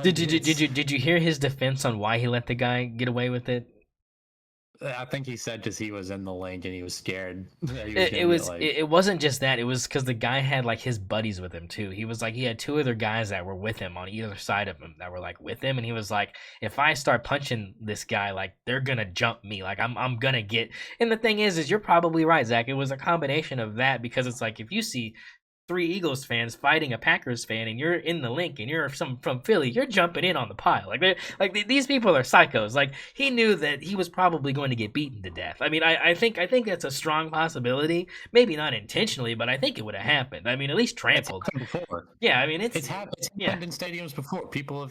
Did you hear his defense on why he let the guy get away with it? I think he said because he was in the link and he was scared. It wasn't just that. It was because the guy had like his buddies with him too. He was like he had two other guys that were with him on either side of him that were like with him, and he was like, if I start punching this guy, like they're gonna jump me. Like I'm gonna get. And the thing is you're probably right, Zach. It was a combination of that because it's like if you see three Eagles fans fighting a Packers fan, and you're in the link, and you're from Philly, you're jumping in on the pile. These people are psychos. Like he knew that he was probably going to get beaten to death. I mean, I think that's a strong possibility. Maybe not intentionally, but I think it would have happened. I mean, at least trampled. It's happened before. Yeah, I mean, it's happened in stadiums before. People have,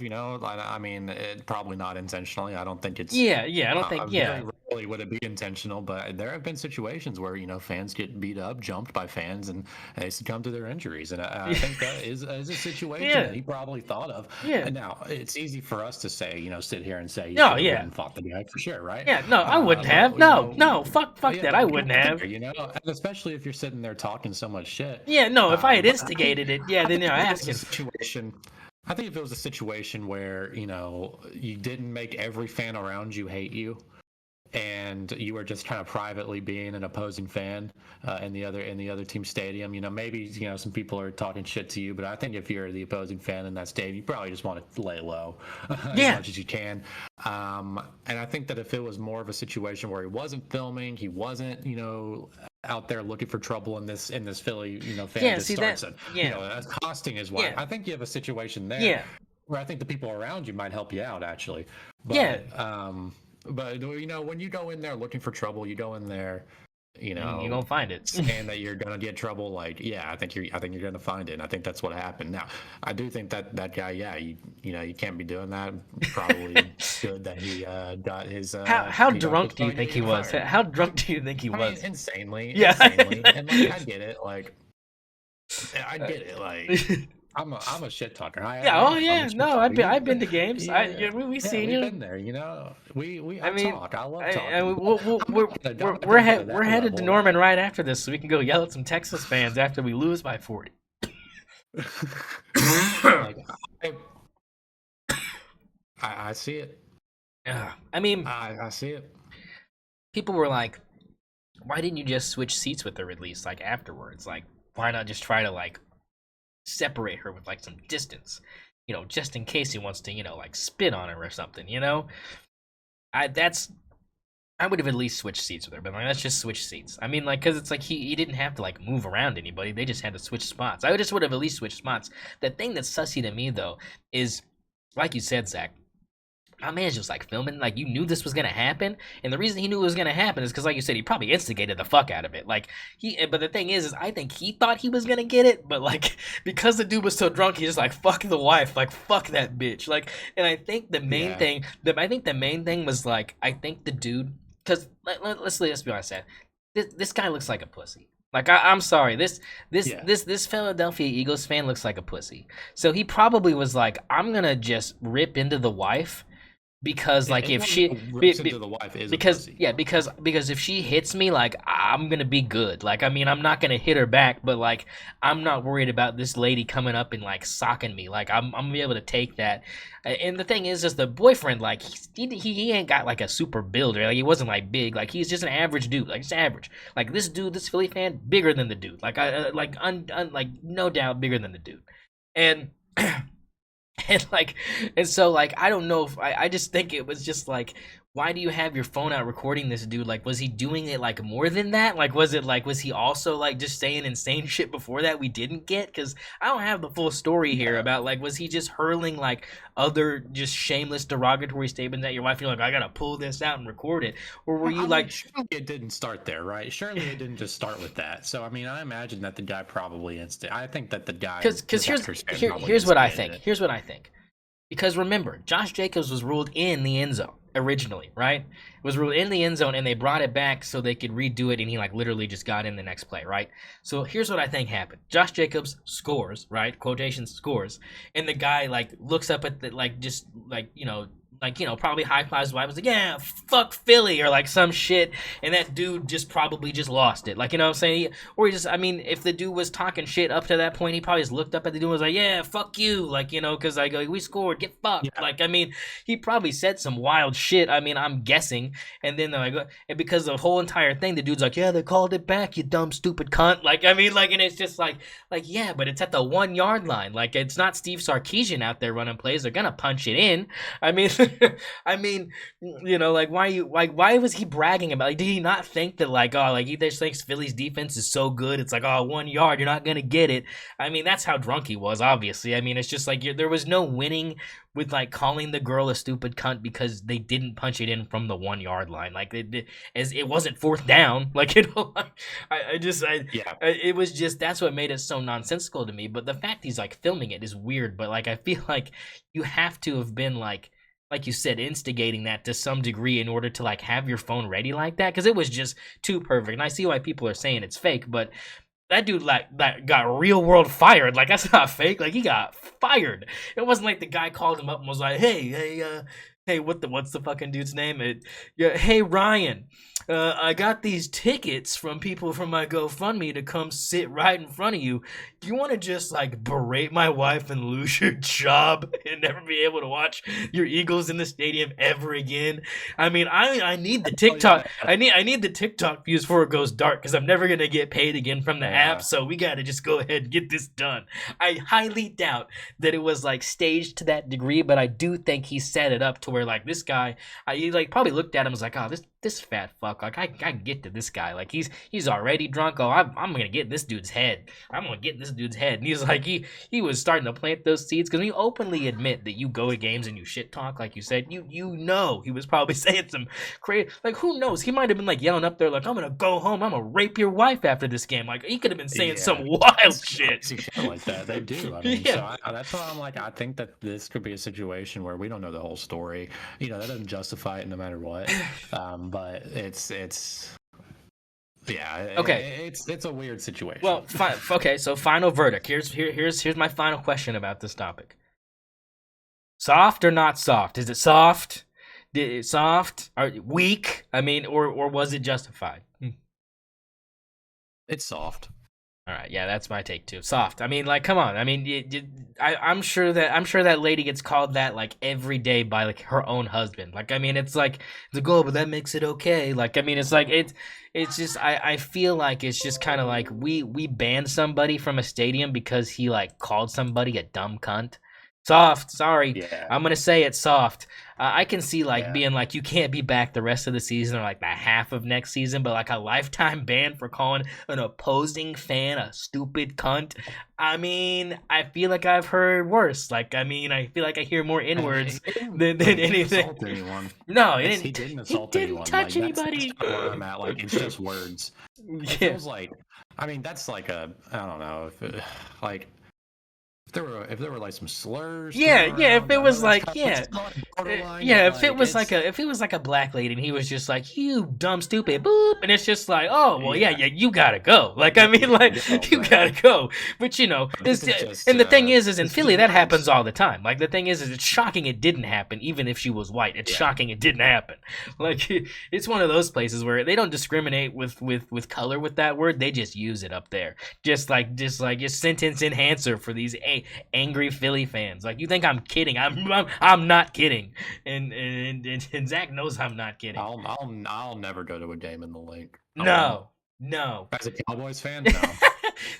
probably not intentionally. I don't think it's. I don't think. Very rare Really would it be intentional, but there have been situations where fans get beat up, jumped by fans, and they succumb to their injuries. And I think that is a situation Yeah, that he probably thought of. yeah. And now it's easy for us to say, sit here and say you No, should have yeah. went and fought the guy for sure, right? Yeah, no, I wouldn't have. But No, fuck yeah, that. but I you wouldn't weren't have. there, and especially if you're sitting there talking so much shit. Yeah, no, if I had But instigated it, yeah, I then think if it was asking. a situation. I think if it was a situation where you didn't make every fan around you hate you, and you were just kind of privately being an opposing fan in the other team stadium, maybe some people are talking shit to you, but I think if you're the opposing fan in that stadium, you probably just want to lay low as much as you can. And I think that if it was more of a situation where he wasn't filming, he wasn't out there looking for trouble in this Philly fan Yeah, just see starts that. accosting his wife. Yeah. I think you have a situation there Yeah. where I think the people around you might help you out actually. But, Yeah. But when you go in there looking for trouble, you go in there, You're gonna find it. and that you're gonna get trouble. Like, yeah, I think you're gonna find it. And I think that's what happened. Now, I do think that guy, yeah, you can't be doing that. Probably good that he got his. How drunk do you think he was? How drunk do you think he was? Insanely. Yeah. Insanely. And like, I get it. Like, I get it. Like. I'm a shit talker. I've been to games. We've seen we've you. been there. I talk. I love talking. We're headed to Norman right after this, so we can go yell at some Texas fans after we lose by 40. I see it. I mean, I see it. People were like, "Why didn't you just switch seats with her at least, like afterwards? Like, why not just try to like separate her with like some distance, just in case he wants to, like spit on her or something, I would have at least switched seats with her, but like, let's just switch seats. I mean, like, because it's like he didn't have to like move around anybody. They just had to switch spots. I would have at least switched spots. The thing that's sussy to me though is, like you said, Zach, my man's just like filming, like you knew this was gonna happen, and the reason he knew it was gonna happen is because, like you said, he probably instigated the fuck out of it. Like but the thing is I think he thought he was gonna get it, but like because the dude was so drunk, he's just like fuck the wife, like fuck that bitch, like. And I think the main thing, was like I think the dude, because let's be honest, this guy looks like a pussy. Like I'm sorry, this Philadelphia Eagles fan looks like a pussy. So he probably was like, I'm gonna just rip into the wife. Because like if she into the wife is because if she hits me, like I'm gonna be good. Like I mean, I'm not gonna hit her back, but like I'm not worried about this lady coming up and like socking me. Like I'm gonna be able to take that. And the thing is, just the boyfriend, like he ain't got like a super builder. Like he wasn't like big. Like he's just an average dude. Like just average. Like this dude, this Philly fan, bigger than the dude. Like like no doubt bigger than the dude. And. And so I don't know if I just think it was just like, why do you have your phone out recording this dude? Like, was he doing it like more than that? Like, was he also like just saying insane shit before that we didn't get? Because I don't have the full story here about like, was he just hurling like other just shameless derogatory statements at your wife? You're like, I gotta pull this out and record it, or were you like? Surely it didn't start there, right? Surely it didn't just start with that. So I mean, I imagine that the guy probably I think that the guy. Because here's what I think. Here's what I think. Because remember, Josh Jacobs was ruled in the end zone originally, right? It was ruled in the end zone, and they brought it back so they could redo it, and he like literally just got in the next play, right? So here's what I think happened. Josh Jacobs scores, right? Quotation scores, and the guy like looks up at the probably high fives his wife, was like, yeah, fuck Philly, or like some shit, and that dude just probably just lost it. Like, you know what I'm saying? Or he just, I mean, if the dude was talking shit up to that point, he probably just looked up at the dude and was like, yeah, fuck you, like, because like we scored, get fucked. Yeah. Like, I mean, he probably said some wild shit. I mean, I'm guessing. And then they're like, and because the whole entire thing, the dude's like, yeah, they called it back, you dumb stupid cunt. Like, I mean, like, and it's just like yeah, but it's at the 1 yard line. Like, it's not Steve Sarkisian out there running plays. They're gonna punch it in. I mean. I mean, like why was he bragging about? Like, did he not think that he just thinks Philly's defense is so good? It's like 1 yard, you're not gonna get it. I mean, that's how drunk he was. Obviously, I mean, it's just like there was no winning with like calling the girl a stupid cunt because they didn't punch it in from the 1 yard line. Like it wasn't fourth down. Like it was just that's what made it so nonsensical to me. But the fact he's like filming it is weird. But like I feel like you have to have been like. like you said, instigating that to some degree in order to like have your phone ready like that, because it was just too perfect. And I see why people are saying it's fake, but that dude like that got real world fired. Like that's not fake. Like he got fired. It wasn't like the guy called him up and was like, hey, what's the fucking dude's name? Yeah, hey Ryan, I got these tickets from people from my GoFundMe to come sit right in front of you. You want to just like berate my wife and lose your job and never be able to watch your Eagles in the stadium ever again? I mean, I need the TikTok. Oh, yeah. I need the TikTok views before it goes dark because I'm never gonna get paid again from the app. Yeah. So we gotta just go ahead and get this done. I highly doubt that it was like staged to that degree, but I do think he set it up to where like this guy, he like probably looked at him and was like, oh, this fat fuck, like I can get to this guy, like he's already drunk. Oh, I'm gonna get this dude's head. I'm gonna get this dude's head. And he's like he was starting to plant those seeds because when you openly admit that you go to games and you shit talk, like you said, you know he was probably saying some crazy, like who knows, he might have been like yelling up there like I'm gonna go home, I'm gonna rape your wife after this game. Like he could have been saying some wild shit. Shit like that. They do. I mean, Yeah. so that's why I'm like, I think that this could be a situation where we don't know the whole story. You know, that doesn't justify it no matter what. But it's yeah. Okay. It's a weird situation. Well, okay. So final verdict. Here's my final question about this topic. Soft or not soft? Is it soft? Did it soft or weak? I mean, or was it justified? It's soft. All right, yeah, that's my take too. Soft. I mean, like, come on. I mean, I'm sure that lady gets called that like every day by like her own husband. Like, I mean, it's like the goal, but that makes it okay. Like, I mean, it's like it's just I feel like it's just kind of like we banned somebody from a stadium because he like called somebody a dumb cunt. Soft. Sorry, Yeah. I'm gonna say it's soft. I can see like Yeah. being like you can't be back the rest of the season or like the half of next season, but like a lifetime ban for calling an opposing fan a stupid cunt. I mean, I feel like I've heard worse. Like, I mean, I feel like I hear more N words than anything. Assault anyone. No, He didn't assault he didn't anyone. touch Like, anybody. That's where I'm at. Like, it's just words. It Yeah. feels like, I mean, that's like a, I don't know, if it, like. If there were like some slurs, Yeah. If around, it was like, it's yeah, borderline, yeah. but, If it was like a black lady and he was just like, you dumb stupid boop, and it's just like, oh well, yeah, you gotta go. Like, I mean, like you gotta go. But you know, this is just, and the thing is in this is Philly that words. happens all the time. Like the thing is it's shocking it didn't happen, even if she was white. It's shocking it didn't happen. Like it's one of those places where they don't discriminate with color with that word. They just use it up there, just like a sentence enhancer for these angry Philly fans. Like you think I'm kidding? I'm not kidding. And Zach knows I'm not kidding. I'll never go to a game in the link. No. As a Cowboys fan, no.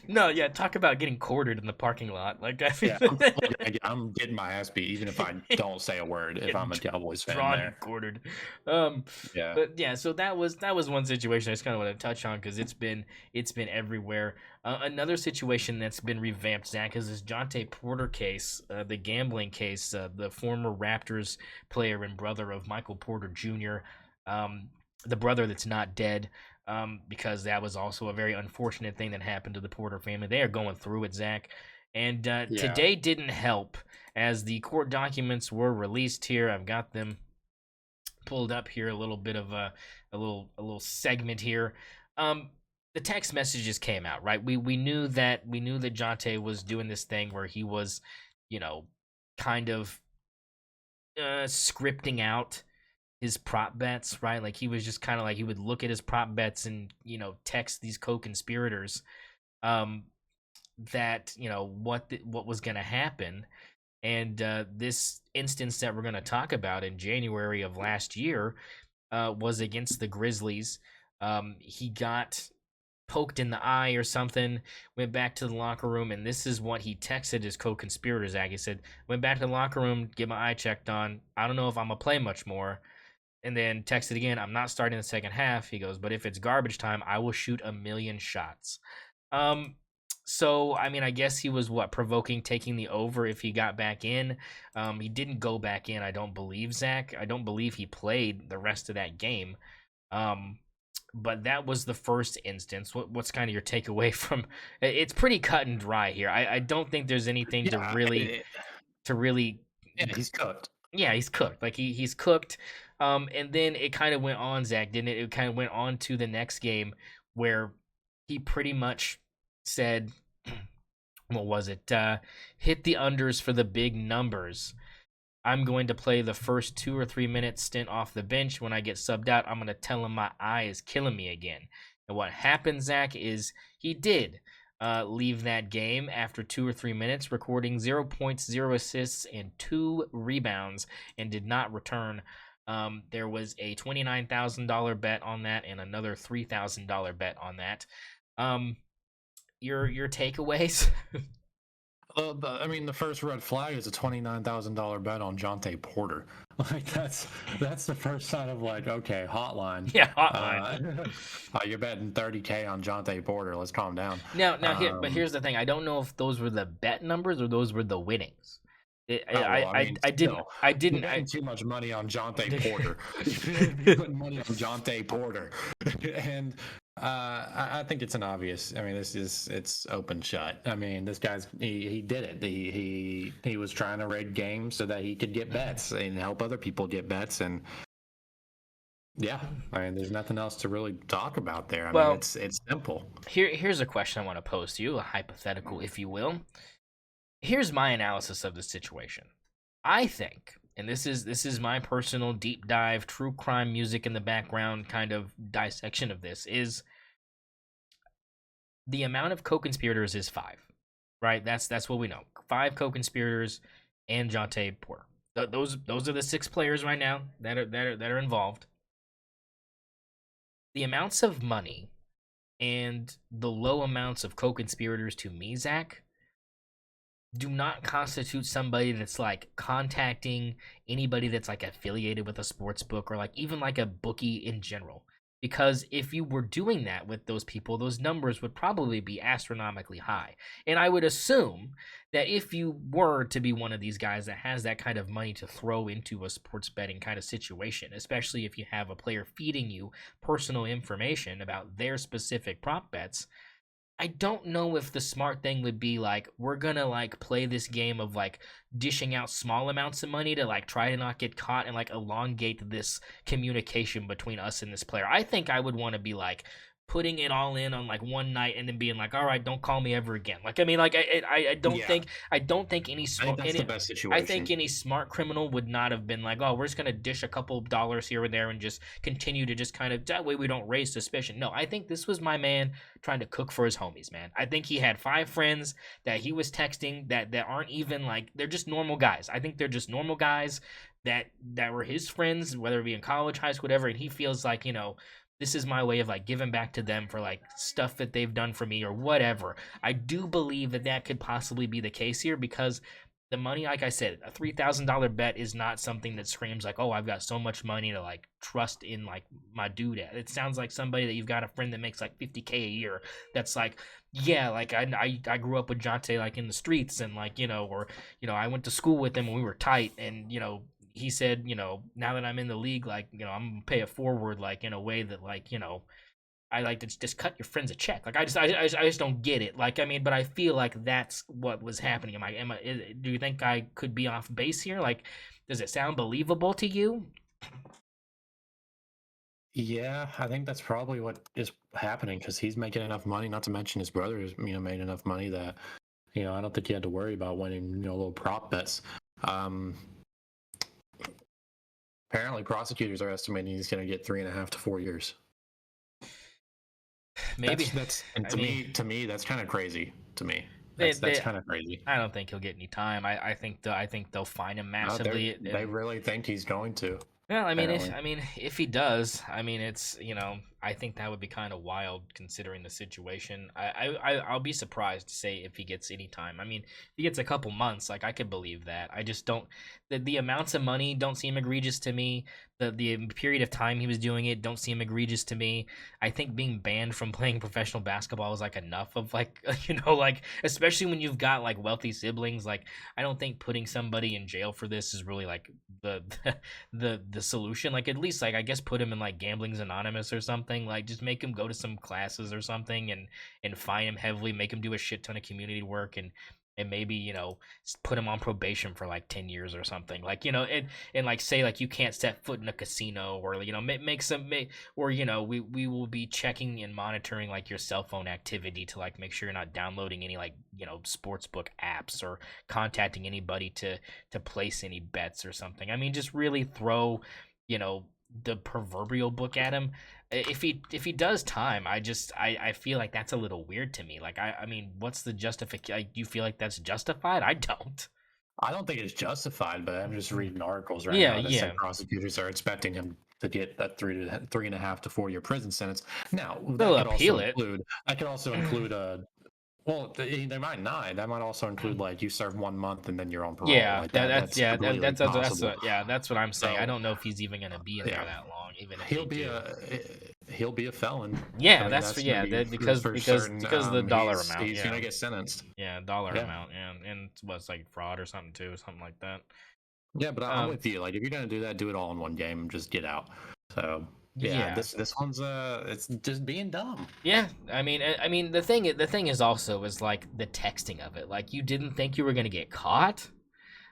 No, yeah. Talk about getting quartered in the parking lot. Like I mean, I'm getting my ass beat even if I don't say a word. If I'm a Cowboys fan, drawn there. and quartered. Yeah. But yeah, so that was one situation I just kind of want to touch on because it's been everywhere. Another situation that's been revamped, Zach, is this Jontay Porter case, the gambling case, the former Raptors player and brother of Michael Porter Jr., the brother that's not dead. Because that was also a very unfortunate thing that happened to the Porter family. They are going through it, Zach. And today didn't help as the court documents were released here. I've got them pulled up here, a little bit of a little segment here. The text messages came out, right? We knew that Jontay was doing this thing where he was, kind of scripting out his prop bets, right? Like he was just kind of like he would look at his prop bets and text these co-conspirators that what was going to happen. And this instance that we're going to talk about in January of last year was against the Grizzlies. He got poked in the eye or something, went back to the locker room, and this is what he texted his co-conspirators. He said, went back to the locker room, get my eye checked on. I don't know if I'm going to play much more. And then texted again, I'm not starting the second half. He goes, but if it's garbage time, I will shoot 1,000,000 shots. So, I mean, I guess he was, provoking taking the over if he got back in. He didn't go back in, I don't believe, Zach. I don't believe he played the rest of that game. But that was the first instance. What's kind of your takeaway from it's pretty cut and dry here. I don't think there's anything to really Yeah, he's cooked. Yeah, he's cooked. Like he's cooked. And then it kind of went on, Zach, didn't it? It kind of went on to the next game where he pretty much said, what was it? Hit the unders for the big numbers. I'm going to play the first 2 or 3 minute stint off the bench. When I get subbed out, I'm going to tell him my eye is killing me again. And what happened, Zach, is he did leave that game after 2 or 3 minutes, recording 0 points, 0 assists, and 2 rebounds, and did not return. There was a $29,000 bet on that and another $3,000 bet on that. Your takeaways? I mean, the first red flag is a $29,000 bet on Jontay Porter. Like that's the first sign of like, okay, hotline. Yeah, hotline. You're betting $30K on Jontay Porter. Let's calm down. But here's the thing. I don't know if those were the bet numbers or those were the winnings. I didn't. You're betting too much money on Jontay Porter. You're putting money on Jontay Porter, and I think it's an obvious. I mean, it's open shut. I mean, this guy's he did it. He was trying to rig games so that he could get bets and help other people get bets, and yeah, I mean, there's nothing else to really talk about there. I mean, it's simple. Here's a question I want to pose to you, a hypothetical, if you will. Here's my analysis of the situation. I think, and this is my personal deep dive, true crime music in the background kind of dissection of this, is the amount of co-conspirators is 5, right? That's what we know. 5 co-conspirators and Jontay Porter. Those are the 6 players right now that are involved. The amounts of money and the low amounts of co-conspirators, to me, Zach, do not constitute somebody that's like contacting anybody that's like affiliated with a sports book or like even like a bookie in general. Because if you were doing that with those people, those numbers would probably be astronomically high. And I would assume that if you were to be one of these guys that has that kind of money to throw into a sports betting kind of situation, especially if you have a player feeding you personal information about their specific prop bets, I don't know if the smart thing would be like, we're gonna like play this game of like dishing out small amounts of money to like try to not get caught and like elongate this communication between us and this player. I think I would want to be like putting it all in on like one night and then being like, all right, don't call me ever again. Like, I mean, like I don't think any smart. I think that's the best situation. I think any smart criminal would not have been like, oh, we're just gonna dish a couple of dollars here and there and just continue to just kind of that way we don't raise suspicion. No, I think this was my man trying to cook for his homies, man. I think he had 5 friends that he was texting that aren't even like, they're just normal guys. I think they're just normal guys that were his friends, whether it be in college, high school, whatever, and he feels like, this is my way of like giving back to them for like stuff that they've done for me or whatever. I do believe that could possibly be the case here because the money, like I said, a $3,000 bet is not something that screams like, oh, I've got so much money to like trust in like my dude. It sounds like somebody that you've got a friend that makes like $50K a year. That's like, yeah, like I grew up with Jontay like in the streets and like, I went to school with him and we were tight and, he said, now that I'm in the league, like, I'm gonna pay it forward, like, in a way that, like, I like to just cut your friends a check. Like, I just don't get it. Like, I mean, but I feel like that's what was happening. Do you think I could be off base here? Like, does it sound believable to you? Yeah, I think that's probably what is happening because he's making enough money. Not to mention his brother has, made enough money that, I don't think he had to worry about winning, little prop bets. Apparently, prosecutors are estimating he's going to get 3.5 to 4 years. Maybe to me, that's kind of crazy. To me, that's kind of crazy. I don't think he'll get any time. I think they'll fine him massively. No, they really think he's going to. Well, if he does, it's I think that would be kind of wild considering the situation. I'll be surprised to say if he gets any time. I mean, if he gets a couple months, like I could believe that. I just don't. The amounts of money don't seem egregious to me. The period of time he was doing it don't seem egregious to me. I think being banned from playing professional basketball is like enough of like like especially when you've got like wealthy siblings. Like I don't think putting somebody in jail for this is really like the solution. Like at least like I guess put him in like Gambling's Anonymous or something. Like just make him go to some classes or something and fine him heavily. Make him do a shit ton of community work and and maybe, you know, put him on probation for like 10 years or something, like, you know, and like say like you can't set foot in a casino, or, you know, make some or, you know, we will be checking and monitoring like your cell phone activity to like make sure you're not downloading any, like, you know, sports book apps or contacting anybody to place any bets or something. I mean, just really throw, you know, the proverbial book at him. If he does time, I feel like that's a little weird to me. Like, I mean, what's the justification? Like, do you feel like that's justified? I don't. I don't think it's justified, but I'm just reading articles right Yeah, now that say yeah. prosecutors are expecting him to get a 3.5 to 4 year prison sentence. Now They'll that could also appeal it. include a well, they might not. That might also include like you serve 1 month and then you're on parole. Yeah, Like that's that's yeah, completely possible. yeah, that's what I'm saying. I So don't know if he's even gonna be in there yeah, that long, even if he'll they be do. a felon. I Yeah, mean, that's that's going to yeah, be for certain. because of the dollar amount. He's going Yeah, to get sentenced. yeah, dollar Yeah, amount, and what's like fraud or something too, something like that. yeah, but I'm Um, with you. Like if you're going to do that, do it all in one game and just get out. So yeah, yeah, this one's it's just being dumb. yeah. I mean, the thing is also is like the texting of it. Like, you didn't think you were gonna get caught.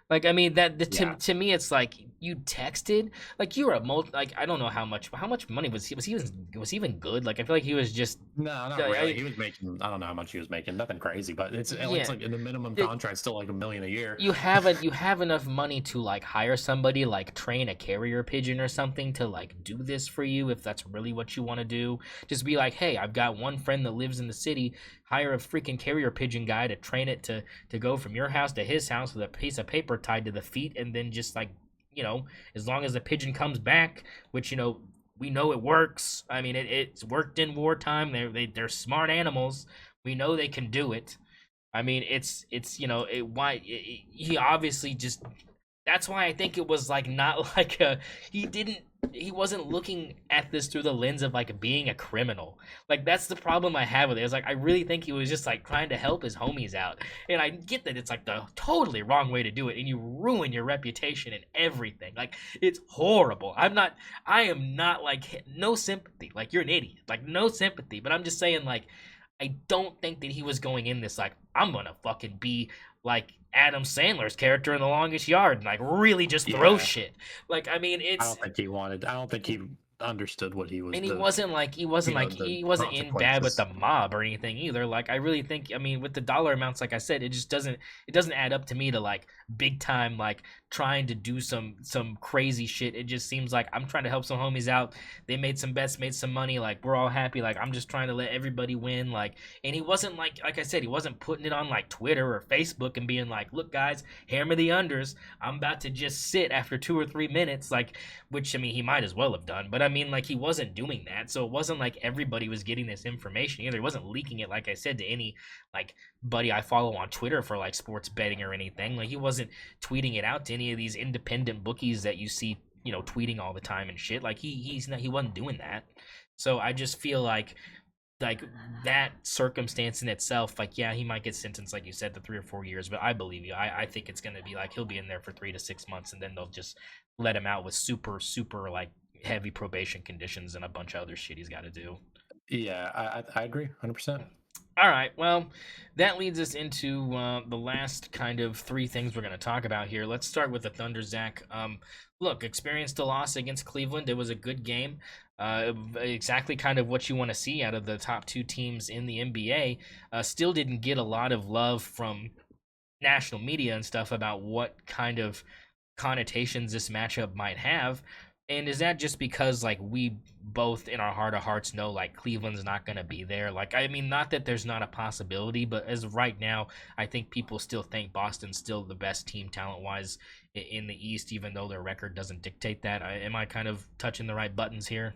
Like, I mean, Yeah, to me, it's like you texted, like you were a like, I don't know how much money was he even good? Like, I feel like he was just no, not really. He was making. I don't know how much he was making. Nothing crazy, but it's yeah. like in the minimum contract, still like $1 million a year. You have enough money to like hire somebody, like train a carrier pigeon or something to like do this for you if that's really what you want to do. Just be like, hey, I've got one friend that lives in the city. Hire a freaking carrier pigeon guy to train it to go from your house to his house with a piece of paper tied to the feet, and then just like, you know, as long as the pigeon comes back, which, you know, we know it works. I mean, it's worked in wartime. They're smart animals. We know they can do it. I mean, it's you know, he obviously just, that's why I think it was like not like a, he wasn't looking at this through the lens of like being a criminal. Like, that's the problem I have with it. It's like I really think he was just like trying to help his homies out. And I get that it's like the totally wrong way to do it, and you ruin your reputation and everything. Like, it's horrible. I am not like, no sympathy. Like, you're an idiot. Like, no sympathy. But I'm just saying, like, I don't think that he was going in this like, I'm gonna fucking be like Adam Sandler's character in The Longest Yard and like really just throw Yeah, shit. Like, I mean, I don't think he wanted. I don't think he understood what he was and he the wasn't like the he wasn't in bad with consequences. the mob or anything either. Like, I really think, I mean, with the dollar amounts, like I said, it doesn't add up to me to like big time like trying to do some crazy shit. It just seems like I'm trying to help some homies out. They made some bets, made some money, like we're all happy. Like, I'm just trying to let everybody win. Like, and he wasn't like I said, he wasn't putting it on like Twitter or Facebook and being like, look guys, hammer the unders. I'm about to just sit after 2 or 3 minutes, like, which, I mean, he might as well have done, but I mean, like, he wasn't doing that, so it wasn't like everybody was getting this information either. He wasn't leaking it, like I said, to any like buddy I follow on Twitter for like sports betting or anything. Like, he wasn't tweeting it out to any of these independent bookies that you see, you know, tweeting all the time and shit. Like, he wasn't doing that. So I just feel like that circumstance in itself, like, yeah, he might get sentenced, like you said, to 3 or 4 years, but I believe you. I think it's gonna be like he'll be in there for 3 to 6 months, and then they'll just let him out with super like heavy probation conditions and a bunch of other shit he's got to do. Yeah, I agree 100%. All right, well, that leads us into the last kind of three things we're going to talk about here. Let's start with the Thunder, Zach. Look, experienced a loss against Cleveland. It was a good game. Exactly kind of what you want to see out of the top two teams in the NBA. Still didn't get a lot of love from national media and stuff about what kind of connotations this matchup might have. And is that just because like we both in our heart of hearts know like Cleveland's not going to be there? Like, I mean, not that there's not a possibility, but as of right now, I think people still think Boston's still the best team talent wise in the East, even though their record doesn't dictate that. Am I kind of touching the right buttons here?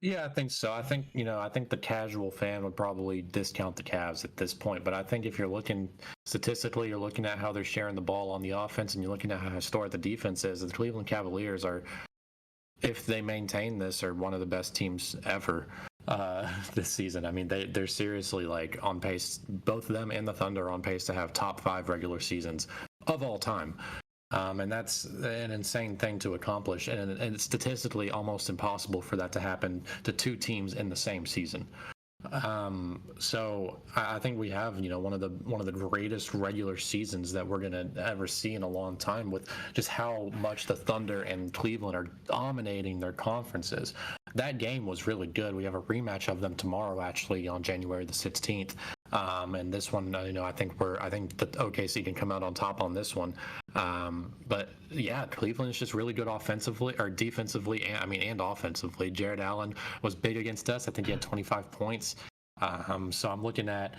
Yeah, I think so. I think the casual fan would probably discount the Cavs at this point, but I think if you're looking statistically, you're looking at how they're sharing the ball on the offense, and you're looking at how historic the defense is. The Cleveland Cavaliers are, if they maintain this, are one of the best teams ever this season. I mean, they're seriously like on pace. Both of them and the Thunder are on pace to have top 5 regular seasons of all time. And that's an insane thing to accomplish, and it's statistically almost impossible for that to happen to two teams in the same season. So I think we have, one of the greatest regular seasons that we're gonna ever see in a long time, with just how much the Thunder and Cleveland are dominating their conferences. That game was really good. We have a rematch of them tomorrow, actually, on January the 16th. And this one, I think that OKC can come out on top on this one. But yeah, Cleveland is just really good offensively or defensively, and offensively. Jared Allen was big against us. I think he had 25 points. So I'm looking at,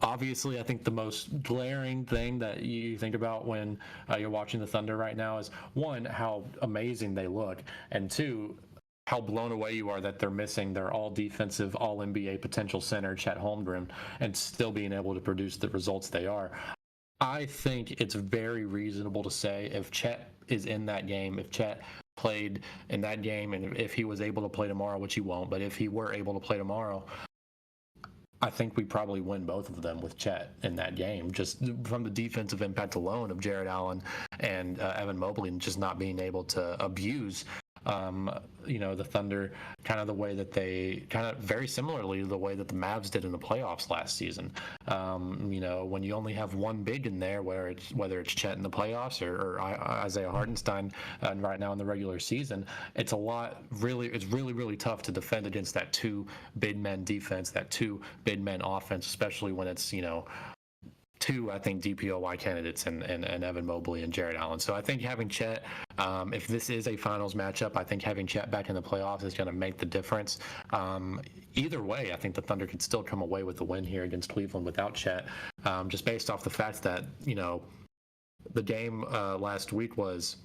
obviously, I think the most glaring thing that you think about when you're watching the Thunder right now is, one, how amazing they look, and two, how blown away you are that they're missing their all defensive, all NBA potential center, Chet Holmgren, and still being able to produce the results they are. I think it's very reasonable to say, if Chet is in that game, if Chet played in that game, and if he was able to play tomorrow, which he won't, but if he were able to play tomorrow, I think we probably win both of them with Chet in that game, just from the defensive impact alone of Jared Allen and Evan Mobley, and just not being able to abuse the Thunder, kind of the way that they kind of very similarly to the way that the Mavs did in the playoffs last season. When you only have one big in there, whether it's Chet in the playoffs or Isaiah Hartenstein right now in the regular season, it's really tough to defend against that two big men defense, that two big men offense, especially when it's two, I think, DPOY candidates and Evan Mobley and Jared Allen. So I think having Chet, if this is a finals matchup, I think having Chet back in the playoffs is going to make the difference. Either way, I think the Thunder could still come away with the win here against Cleveland without Chet, just based off the fact that, the game last week was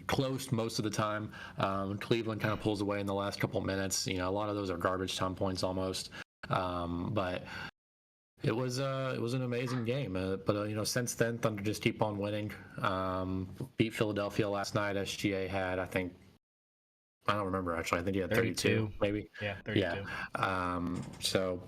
close most of the time. Cleveland kind of pulls away in the last couple minutes. A lot of those are garbage time points almost. But it was an amazing game, but since then Thunder just keep on winning. Beat Philadelphia last night. SGA had, I think, I don't remember actually. I think he had 32 maybe. Yeah, 32. Yeah. So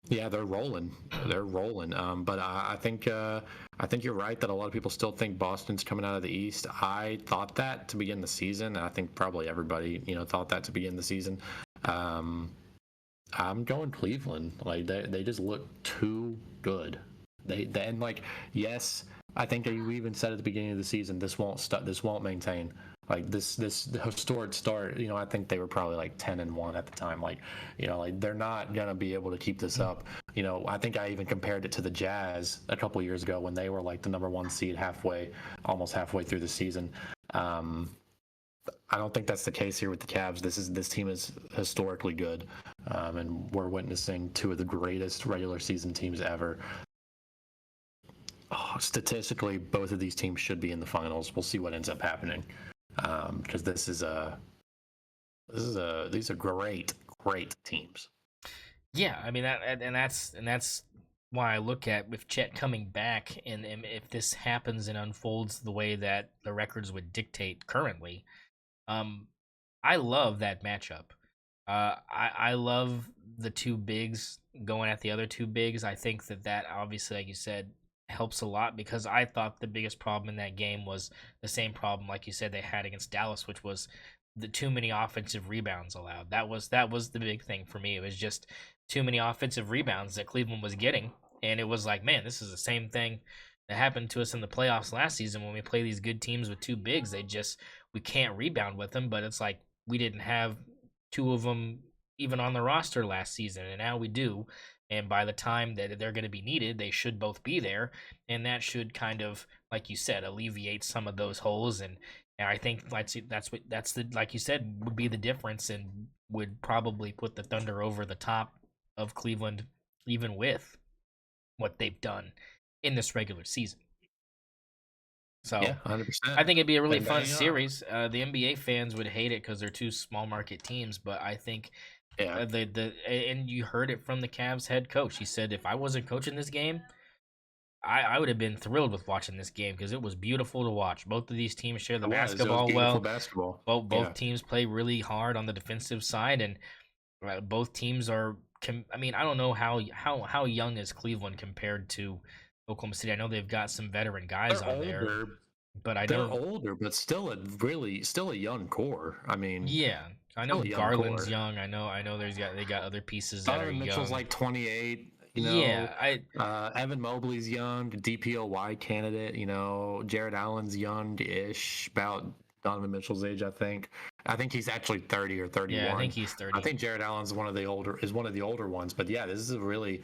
yeah, they're rolling. But I think you're right that a lot of people still think Boston's coming out of the East. I thought that to begin the season. I think probably everybody thought that to begin the season. I'm going Cleveland. Like they just look too good. And like, yes, I think we even said at the beginning of the season, this won't maintain. Like this historic start. I think they were probably like 10-1 at the time. Like they're not gonna be able to keep this up. I think I even compared it to the Jazz a couple of years ago when they were like the number one seed almost halfway through the season. I don't think that's the case here with the Cavs. This team is historically good, and we're witnessing two of the greatest regular season teams ever. Statistically, both of these teams should be in the finals. We'll see what ends up happening, because these are great teams. Yeah, I mean that's why I look at with Chet coming back, and if this happens and unfolds the way that the records would dictate currently. I love that matchup. I love the two bigs going at the other two bigs. I think that obviously, like you said, helps a lot, because I thought the biggest problem in that game was the same problem, like you said, they had against Dallas, which was the too many offensive rebounds allowed. That was the big thing for me. It was just too many offensive rebounds that Cleveland was getting, and it was like, man, this is the same thing that happened to us in the playoffs last season when we play these good teams with two bigs. We can't rebound with them, but it's like we didn't have two of them even on the roster last season, and now we do. And by the time that they're going to be needed, they should both be there, and that should kind of, like you said, alleviate some of those holes. And I think that's the, like you said, would be the difference, and would probably put the Thunder over the top of Cleveland, even with what they've done in this regular season. So yeah, 100%. I think it'd be a really fun series. The NBA fans would hate it because they're two small market teams, but I think and you heard it from the Cavs head coach. He said, if I wasn't coaching this game, I would have been thrilled with watching this game, because it was beautiful to watch. Both of these teams share the basketball well. Basketball. Both teams play really hard on the defensive side, and both teams are. I mean, I don't know how young is Cleveland compared to Oklahoma City. I know they've got some veteran guys on there. but I They're know. older, but still a young core. I mean, Yeah, I know still a young Garland's core. young. I know they got other pieces that are Donovan Mitchell's young. like 28. Yeah, I Evan Mobley's young, DPOY candidate. Jared Allen's young-ish, about Donovan Mitchell's age, I think. I think he's actually 30 or yeah, I think 31. he's I 30. think Jared Allen's one of the older ones. But yeah, this is a really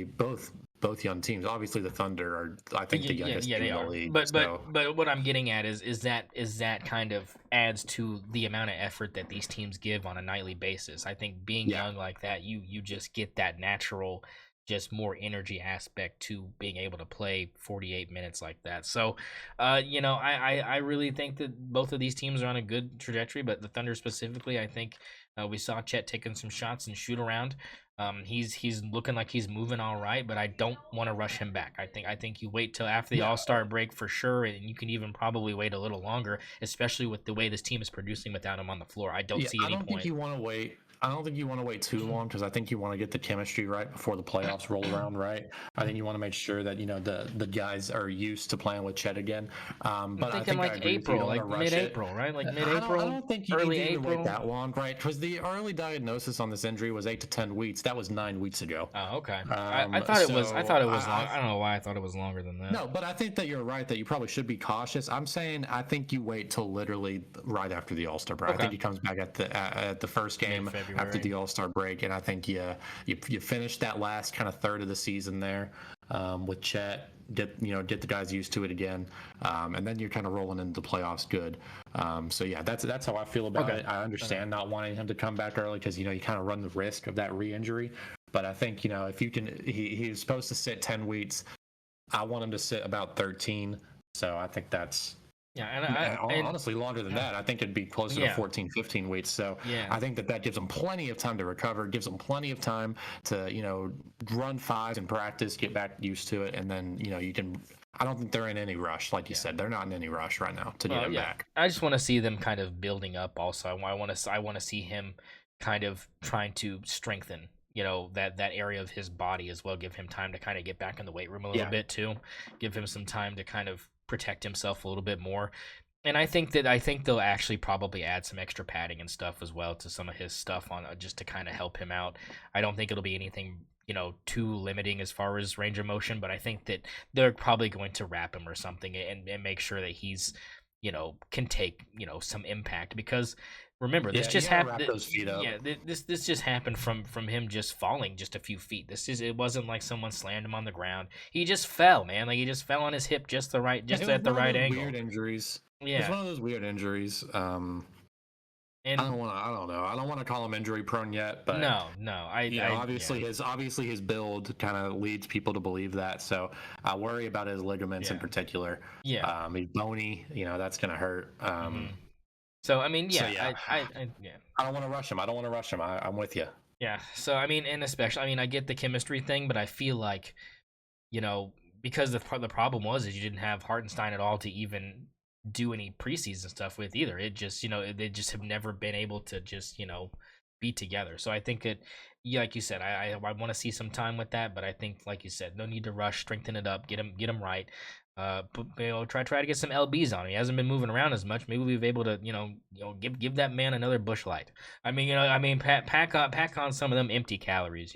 both young teams. Obviously, the Thunder are, I think, the youngest Yeah, team they in the are. league. But So what I'm getting at is that kind of adds to the amount of effort that these teams give on a nightly basis. I think being yeah, young like that, you just get that natural, just more energy aspect to being able to play 48 minutes like that. So, I really think that both of these teams are on a good trajectory, but the Thunder specifically, I think we saw Chet taking some shots and shoot around. He's looking like he's moving all right, but I don't want to rush him back. I think you wait till after the yeah. All-Star break for sure, and you can even probably wait a little longer, especially with the way this team is producing without him on the floor. I don't Yeah, see I any don't think point. you want to wait. I don't think you want to wait too long because I think you want to get the chemistry right before the playoffs roll around, right? I think you want to make sure that the guys are used to playing with Chet again. I'm But I thinking think I like agree with you. You April, don't want to like rush it. mid-April, right? Like I mid-April, don't think you need early to even wait April. that long, right? Because the early diagnosis on this injury was 8 to 10 weeks. That was 9 weeks ago. Oh, okay. I thought it was. I So thought it was long. I don't know why I thought it was longer than that. no, but I think that you're right that you probably should be cautious. I'm saying I think you wait till literally right after the All-Star break. I Okay. think he comes back at the first game after Mid-February. the All-Star break, and I think you finish that last kind of third of the season there with Chet. Get the guys used to it again, and then you're kind of rolling into the playoffs good. So yeah, that's how I feel about Okay. it. I understand not wanting him to come back early because you kind of run the risk of that re-injury. But I think if you can, he's supposed to sit 10 weeks. I want him to sit about 13. So I think that's Yeah, honestly longer than that. I think it'd be closer to yeah, 14, 15 weeks. So yeah. I think that gives him plenty of time to recover, gives him plenty of time to, run fives in practice, get back used to it. And then, you can, I don't think they're in any rush. Like you said, they're not in any rush right now to get him back. I just want to see them kind of building up. Also, I want to see him kind of trying to strengthen, that area of his body as well. Give him time to kind of get back in the weight room a little bit too. Give him some time to kind of protect himself a little bit more. And I think they'll actually probably add some extra padding and stuff as well to some of his stuff on just to kind of help him out. I don't think it'll be anything too limiting as far as range of motion, but I think that they're probably going to wrap him or something and make sure that he's can take some impact because remember this just happened. Yeah, this just happened from him just falling just a few feet. It wasn't like someone slammed him on the ground. He just fell, man. Like he just fell on his hip just at the right angle. Weird injuries. Yeah, It's one of those weird injuries. and I don't know. I don't want to call him injury prone yet, but no, obviously his build kind of leads people to believe that. So I worry about his ligaments in particular. Yeah, He's bony. That's gonna hurt. So I mean, So, yeah, yeah. yeah. I don't want to rush him. I'm with you. Yeah. So I mean, and especially, I mean, I get the chemistry thing, but I feel like, because the problem is you didn't have Hartenstein at all to even do any preseason stuff with either. It just, they just have never been able to just, be together. So I think like you said, I want to see some time with that, but I think, like you said, no need to rush, strengthen it up, get him right. Try to get some lbs on him. He hasn't been moving around as much. Maybe we've able to give that man another bush light. I mean, pack on some of them empty calories.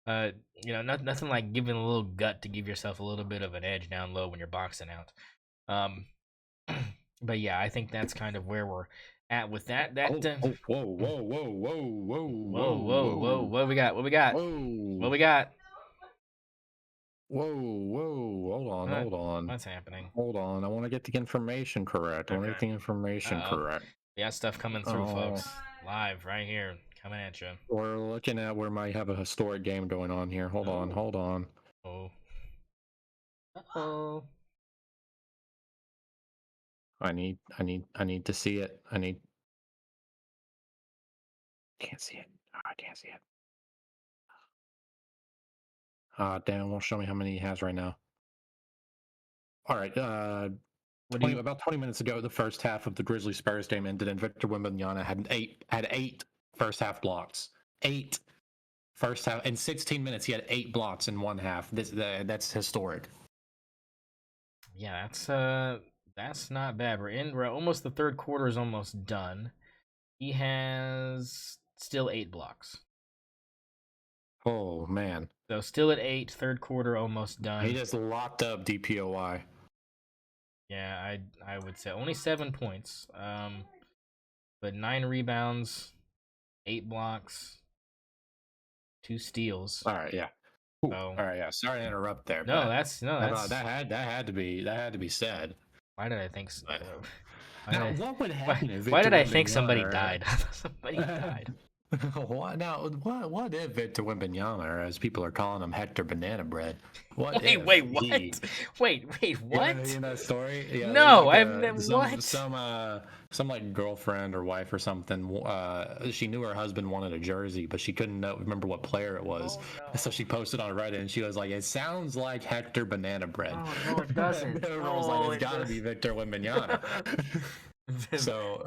Nothing like giving a little gut to give yourself a little bit of an edge down low when you're boxing out. But yeah, I think that's kind of where we're at with that. Whoa! What we got? What we got? What we got? Whoa! Hold on. What's happening? Hold on. I want to get the information correct. Okay. We got stuff coming through, folks. Live right here, coming at you. We're looking at where might have a historic game going on here. Hold on. Oh. Uh-oh. I need to see it. Can't see it. I can't see it. Damn, it won't show me how many he has right now. All right. About 20 minutes ago, the first half of the Grizzlies Spurs game ended, and Victor Wembanyama had eight first half blocks. 8 first half in 16 minutes. He had 8 blocks in one half. That's historic. Yeah, That's not bad. We're almost, the third quarter is almost done. He has still 8 blocks. Oh man. So still at 8, third quarter almost done. He just locked up DPOY. Yeah, I would say only 7 points. But 9 rebounds, 8 blocks, 2 steals. All right, yeah. Ooh, all right, yeah. Sorry to interrupt there. No, but that's that had to be said. Why did I think so? What would happen if why did I think Wembanyama somebody died? Somebody died. What if Victor Wembanyama, or as people are calling him, Hector Banana Bread? Wait, what? Wait, what? You know that story? Yeah, no, like I've never. What? Some like girlfriend or wife or something. She knew her husband wanted a jersey, but she couldn't remember what player it was. Oh, no. So she posted on Reddit, and she was like, "It sounds like Hector Banana Bread." Oh no, it doesn't. Everyone was like, "It's got to be Victor Wembanyama." So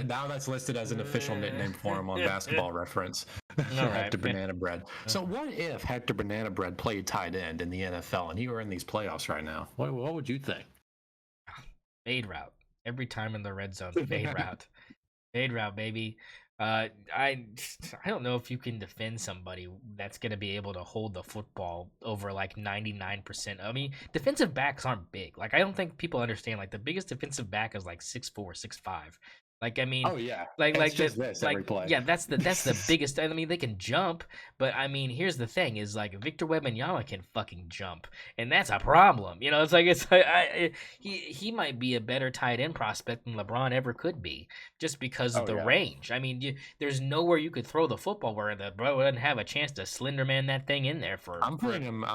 now that's listed as an official nickname for him on Basketball Reference. Hector Banana Bread. So what if Hector Banana Bread played tight end in the NFL and he were in these playoffs right now? What would you think? Fade route every time in the red zone. Fade route, baby. I don't know if you can defend somebody that's going to be able to hold the football over like 99%. I mean, defensive backs aren't big. Like, I don't think people understand. Like, the biggest defensive back is like 6'4", 6'5". Like, I mean, oh yeah, like just this every play. Yeah, that's the biggest. I mean, they can jump, but I mean, here's the thing: is like Victor Wembanyama can fucking jump, and that's a problem. You know, it's like he might be a better tight end prospect than LeBron ever could be, just because of the range. I mean, there's nowhere you could throw the football where the bro wouldn't have a chance to slender man that thing in there for. I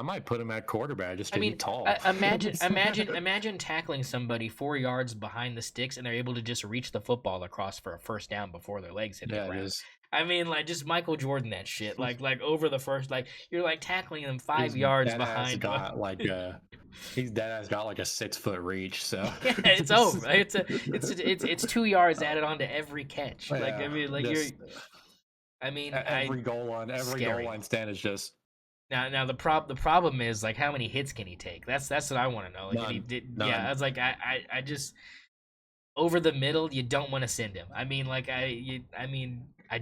might put him at quarterback just to be tall. Imagine tackling somebody 4 yards behind the sticks and they're able to just reach the football across for a first down before their legs hit the ground. I mean, like, just Michael Jordan that shit. Like over the first, like, you're like tackling them 5 yards behind. He's dead ass got like a 6 foot reach. So yeah, it's over. It's 2 yards added onto every catch. Yeah, like I mean, like every goal line stand is just. Now the problem is, like, how many hits can he take? That's what I want to know. Like, None. Yeah, I was like, I just. Over the middle, you don't want to send him. I mean, like, I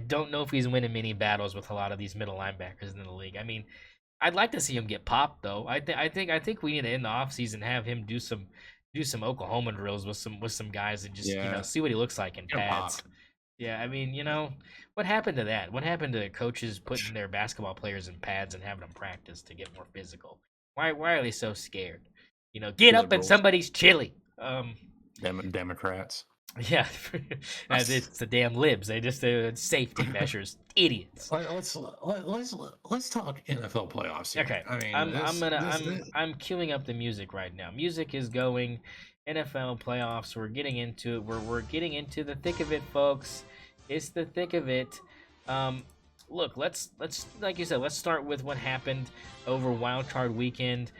don't know if he's winning many battles with a lot of these middle linebackers in the league. I mean, I'd like to see him get popped though. I think we need to, in the offseason, have him do some Oklahoma drills with some guys and just see what he looks like in pads. Yeah, I mean, what happened to that? What happened to coaches putting their basketball players in pads and having them practice to get more physical? Why are they so scared? Get up in somebody's chili. Democrats. Yeah, it's the damn libs. They just safety measures, idiots. Let's talk NFL playoffs here. Okay, I mean, I'm queuing up the music right now. Music is going. NFL playoffs. We're getting into it. We're getting into the thick of it, folks. It's the thick of it. Look, let's like you said, let's start with what happened over Wildcard weekend.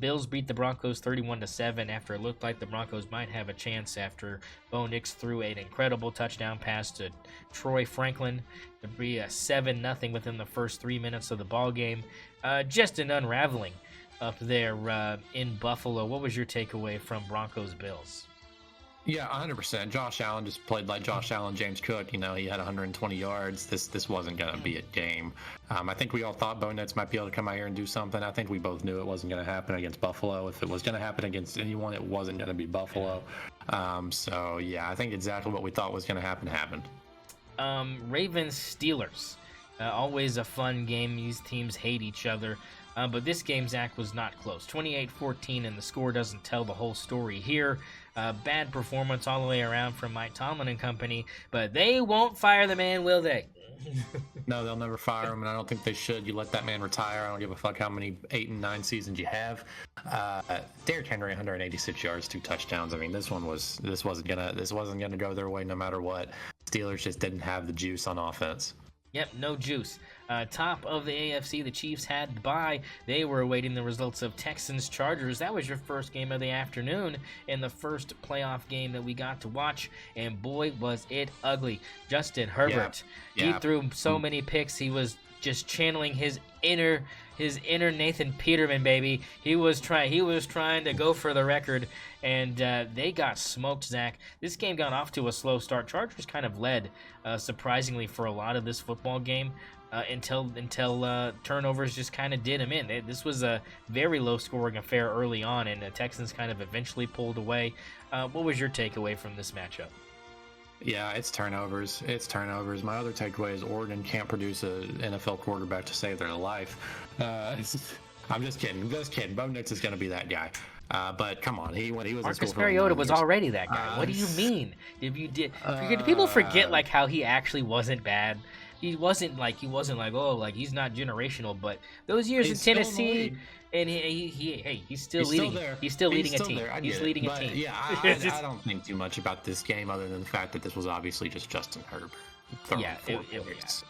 Bills beat the Broncos 31-7 after it looked like the Broncos might have a chance after Bo Nix threw an incredible touchdown pass to Troy Franklin to be a 7-0 within the first 3 minutes of the ball game. Just an unraveling up there in Buffalo. What was your takeaway from Broncos Bills? Yeah, 100%. Josh Allen just played like Josh Allen, James Cook. He had 120 yards. This wasn't going to be a game. I think we all thought Bo Nix might be able to come out here and do something. I think we both knew it wasn't going to happen against Buffalo. If it was going to happen against anyone, it wasn't going to be Buffalo. So, yeah, I think exactly what we thought was going to happen happened. Ravens-Steelers. Always a fun game. These teams hate each other. But this game, Zach, was not close. 28-14, and the score doesn't tell the whole story here. Bad performance all the way around from Mike Tomlin and company, but they won't fire the man, will they? No, they'll never fire him, and I don't think they should. You let that man retire. I don't give a fuck how many 8 and 9 seasons you have. Derrick Henry, 186 yards, 2 touchdowns. I mean, this wasn't gonna go their way no matter what. Steelers just didn't have the juice on offense. Yep, no juice. Top of the AFC, the Chiefs had the bye. They were awaiting the results of Texans-Chargers. That was your first game of the afternoon and the first playoff game that we got to watch, and boy, was it ugly. Justin Herbert, he threw so many picks. He was just channeling his inner Nathan Peterman, baby. He was trying to go for the record, and they got smoked, Zach. This game got off to a slow start. Chargers kind of led, surprisingly, for a lot of this football game. Until turnovers just kind of did him in. This was a very low-scoring affair early on, and the Texans kind of eventually pulled away. What was your takeaway from this matchup? Yeah, it's turnovers. My other takeaway is Oregon can't produce an NFL quarterback to save their life. I'm just kidding. Bo Nix is going to be that guy. But come on, he was Marcus Mariota was already that guy. What do you mean? Did people forget like how he actually wasn't bad? He wasn't like oh, like he's not generational, but those years in Tennessee, and he's still leading. He's still leading a team. He's leading a team. Yeah, I don't think too much about this game other than the fact that this was obviously just Justin Herbert.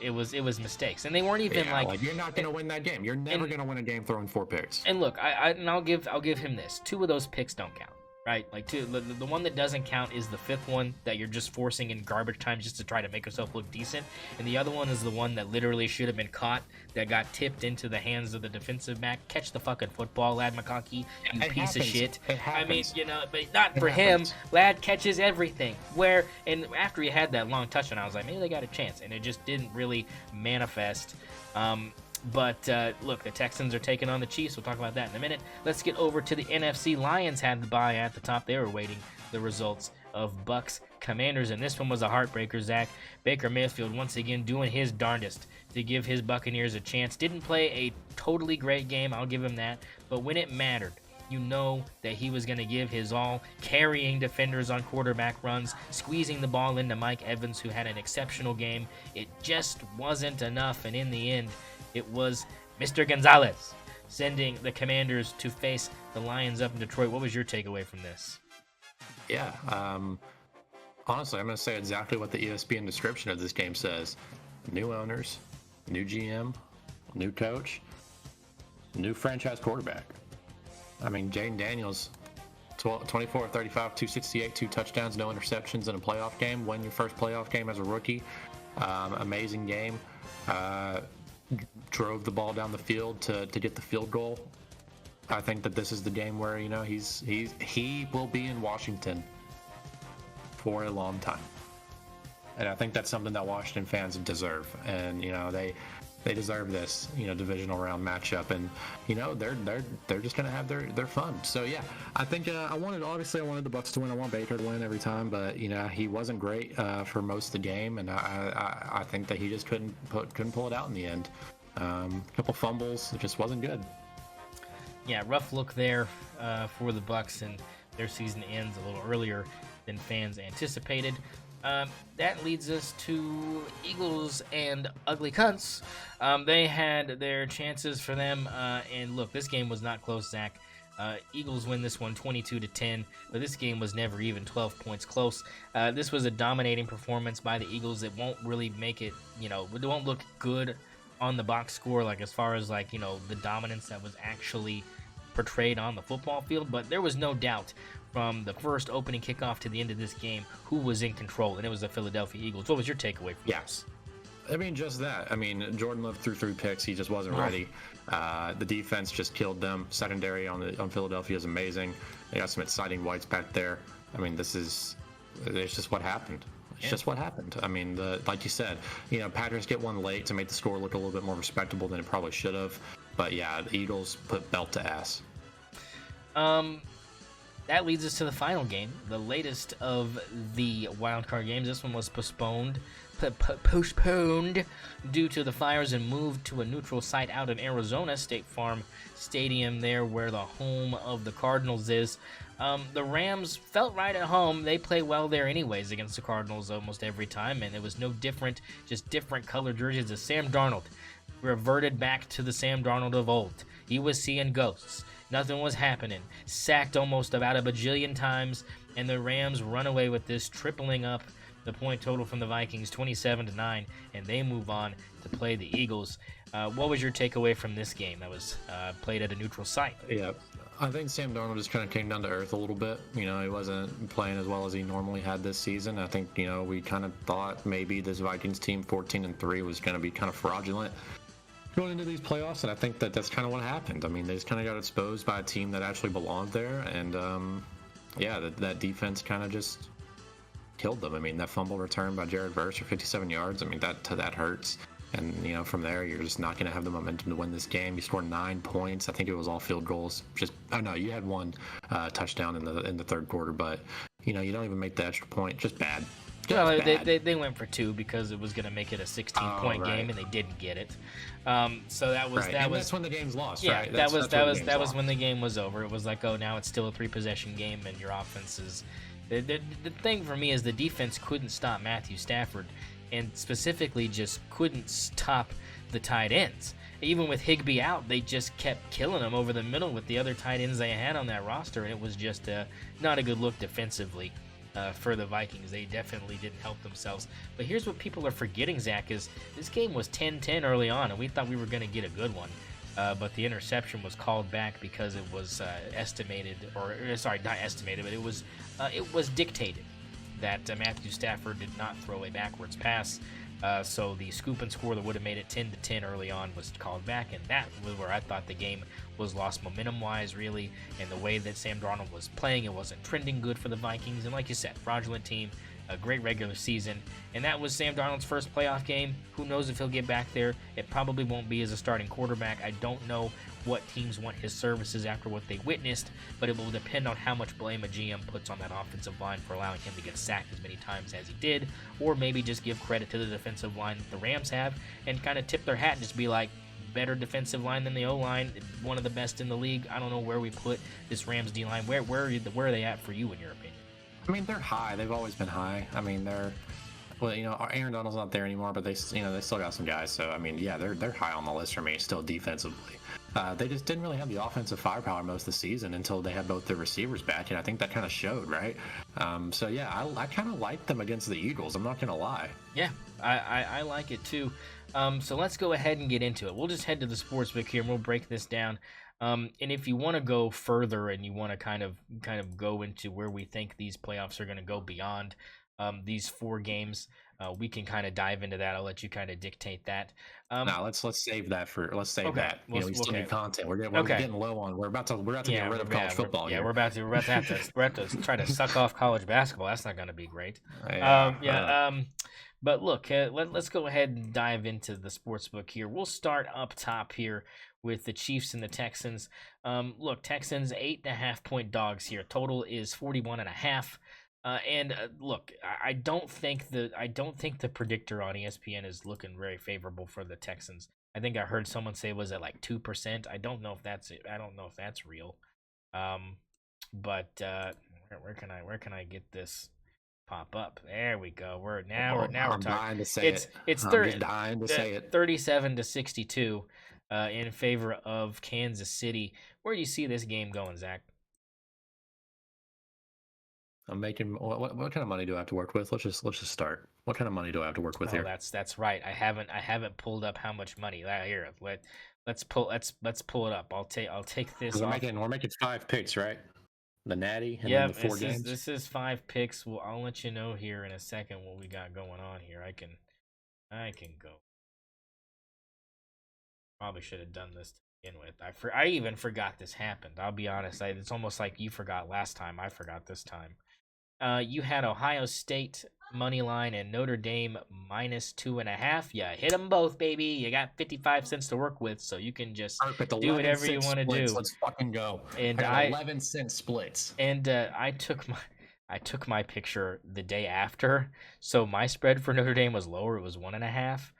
It was mistakes, and they weren't even like you're not going to win that game. You're never going to win a game throwing 4 picks. And look, I'll give him this. 2 of those picks don't count. Right, like the one that doesn't count is the 5th one that you're just forcing in garbage time just to try to make yourself look decent, and the other one is the one that literally should have been caught that got tipped into the hands of the defensive back. Catch the fucking football, Lad McConkey, you piece of shit. I mean, but not for him. Lad catches everything. And after he had that long touchdown, I was like, maybe they got a chance, and it just didn't really manifest. But look, the Texans are taking on the Chiefs. We'll talk about that in a minute. Let's get over to the NFC. Lions had the bye at the top. They were waiting the results of Bucks Commanders, and this one was a heartbreaker, Zach. Baker Mayfield once again doing his darndest to give his Buccaneers a chance. Didn't play a totally great game, I'll give him that. But when it mattered, you know that he was going to give his all, carrying defenders on quarterback runs, squeezing the ball into Mike Evans, who had an exceptional game. It just wasn't enough, and in the end, it was Mr. Gonzalez sending the Commanders to face the Lions up in Detroit. What was your takeaway from this? Yeah, honestly, I'm going to say exactly what the ESPN description of this game says. New owners, new GM, new coach, new franchise quarterback. I mean, Jaden Daniels, 24 of 35, 268, 2 touchdowns, no interceptions in a playoff game. Won your first playoff game as a rookie. Amazing game. Drove the ball down the field to get the field goal. I think that this is the game where he will be in Washington for a long time, and I think that's something that Washington fans deserve. And they deserve this divisional round matchup, and they're just gonna have their fun. So yeah, I think I wanted the Bucs to win. I want Baker to win every time, but he wasn't great for most of the game, and I think that he just couldn't pull it out in the end. A couple fumbles, it just wasn't good. Yeah, rough look there for the Bucs, and their season ends a little earlier than fans anticipated. That leads us to Eagles and Ugly Cunts. They had their chances for them, and look, this game was not close, Zach. Eagles win this one 22-10, but this game was never even 12 points close. This was a dominating performance by the Eagles. It won't really make it, it won't look good on the box score, like as far as like, the dominance that was actually portrayed on the football field, but there was no doubt from the first opening kickoff to the end of this game who was in control, and it was the Philadelphia Eagles. What was your takeaway from this? I mean, just that. I mean, Jordan Love threw 3 picks. He just wasn't ready. The defense just killed them. Secondary on Philadelphia is amazing. They got some exciting whites back there. I mean, it's just what happened. It's just what happened. I mean, like you said, Packers get one late to make the score look a little bit more respectable than it probably should have. But yeah, the Eagles put belt to ass. That leads us to the final game, the latest of the wildcard games. This one was postponed due to the fires and moved to a neutral site out in Arizona, State Farm Stadium there where the home of the Cardinals is. The Rams felt right at home. They play well there anyways against the Cardinals almost every time, and it was no different, just different colored jerseys as Sam Darnold reverted back to the Sam Darnold of old. He was seeing ghosts. Nothing was happening. Sacked almost about a bajillion times, and the Rams run away with this, tripling up the point total from the Vikings, 27-9, and they move on to play the Eagles. What was your takeaway from this game that was played at a neutral site? Yeah, I think Sam Darnold just kind of came down to earth a little bit. He wasn't playing as well as he normally had this season. I think, we kind of thought maybe this Vikings team 14-3 was going to be kind of fraudulent. going into these playoffs, and I think that's kind of what happened. I mean, they just kind of got exposed by a team that actually belonged there, and that defense kind of just killed them. I mean, that fumble return by Jared Verse for 57 yards. I mean, that hurts. And from there, you're just not going to have the momentum to win this game. You scored 9 points. I think it was all field goals. You had one touchdown in the third quarter, but you don't even make the extra point. Just bad. Well, they went for 2 because it was going to make it a 16-point game, and they didn't get it. So that's when the game's lost. Yeah, right? that was when the game was over. It was like, oh, now it's still a 3-possession game, and your offense is. The thing for me is the defense couldn't stop Matthew Stafford. And specifically just couldn't stop the tight ends. Even with Higbee out, they just kept killing them over the middle with the other tight ends they had on that roster, and it was just not a good look defensively for the Vikings. They definitely didn't help themselves. But here's what people are forgetting, Zach, is this game was 10-10 early on, and we thought we were going to get a good one. But the interception was called back because it was not estimated, but it was dictated that Matthew Stafford did not throw a backwards pass. So the scoop and score that would have made it 10-10 early on was called back, and that was where I thought the game was lost momentum-wise, really, and the way that Sam Darnold was playing, it wasn't trending good for the Vikings, and like you said, fraudulent team, a great regular season, and that was Sam Darnold's first playoff game. Who knows if he'll get back there? It probably won't be as a starting quarterback. I don't know what teams want his services after what they witnessed, but it will depend on how much blame a GM puts on that offensive line for allowing him to get sacked as many times as he did, or maybe just give credit to the defensive line that the Rams have and kind of tip their hat and just be like, better defensive line than the O-line, one of the best in the league. I don't know where we put this Rams D-line. Where are they at for you, in your opinion? I mean, they're high. They've always been high. I mean, Aaron Donald's not there anymore, but they still got some guys. So I mean, yeah, they're high on the list for me still defensively. They just didn't really have the offensive firepower most of the season until they had both their receivers back, and I think that kind of showed, right? So yeah, I kind of like them against the Eagles. I'm not gonna lie. Yeah, I like it too. So let's go ahead and get into it. We'll just head to the sportsbook here and we'll break this down. And if you want to go further and you want to kind of go into where we think these playoffs are going to go beyond these 4 games, we can kind of dive into that. I'll let you kind of dictate that. No, let's save that okay. that. We still need content. We're getting low on. We're about to get rid of college football. We're about to have to try to suck off college basketball. That's not going to be great. But look, let's go ahead and dive into the sportsbook here. We'll start up top here with the Chiefs and the Texans. Look, Texans 8.5-point dogs here. Total is 41.5. And look, I don't think the predictor on ESPN is looking very favorable for the Texans. I think I heard someone say it was at like 2%. I don't know if that's real. But where can I get this pop up? There we go. We're talking. Dying to say it's dying to say it. 37-62 in favor of Kansas City. Where do you see this game going, Zach? I'm making what kind of money do I have to work with? Let's just start. What kind of money do I have to work with here? That's right. I haven't pulled up how much money. Here, let's pull it up. I'll take this. We're making 5 picks, right? The Natty and then the 4 games. This is 5 picks. Well, I'll let you know here in a second what we got going on here. I can go. Probably should have done this to begin with. I even forgot this happened. I'll be honest. It's almost like you forgot last time. I forgot this time. You had Ohio State money line and Notre Dame -2.5. Yeah, hit them both, baby. You got 55 cents to work with, so you can just do whatever you want to do. Let's fucking go. And I got 11-cent splits. And I took my picture the day after, so my spread for Notre Dame was lower. It was 1.5.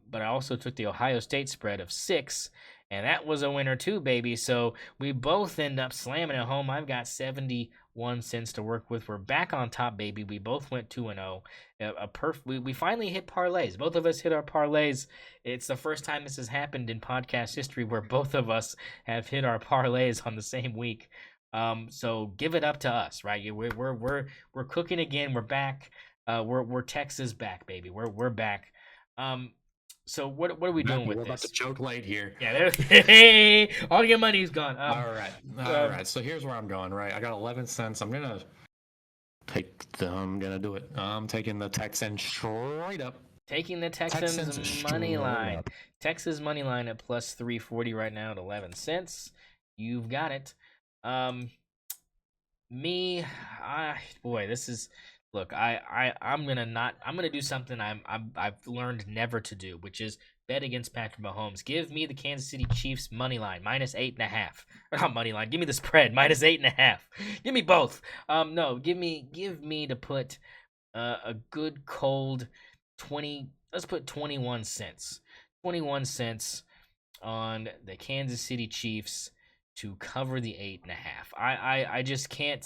But I also took the Ohio State spread of 6. And that was a winner too, baby. So we both end up slamming it home. I've got 71 cents to work with. We're back on top, baby. We both went 2-0. We finally hit parlays. Both of us hit our parlays. It's the first time this has happened in podcast history where both of us have hit our parlays on the same week. So give it up to us, right? We're cooking again. We're back. We're Texas back, baby. We're back. So what are we doing with this? We're about to choke late here. Yeah, hey, all your money's gone. All right. So here's where I'm going. Right, I got 11 cents. I'm gonna do it. I'm taking the Texans straight up. Taking the Texans money line. Texas money line at plus 340 right now at 11 cents. You've got it. Me, boy, this is look. I'm gonna do something I've learned never to do, which is bet against Patrick Mahomes. Give me the Kansas City Chiefs money line minus 8.5. Not money line. Give me the spread minus 8.5. Give me both. No, give me to put a good cold 20. Let's put 21 cents. 21 cents on the Kansas City Chiefs to cover the 8.5. I just can't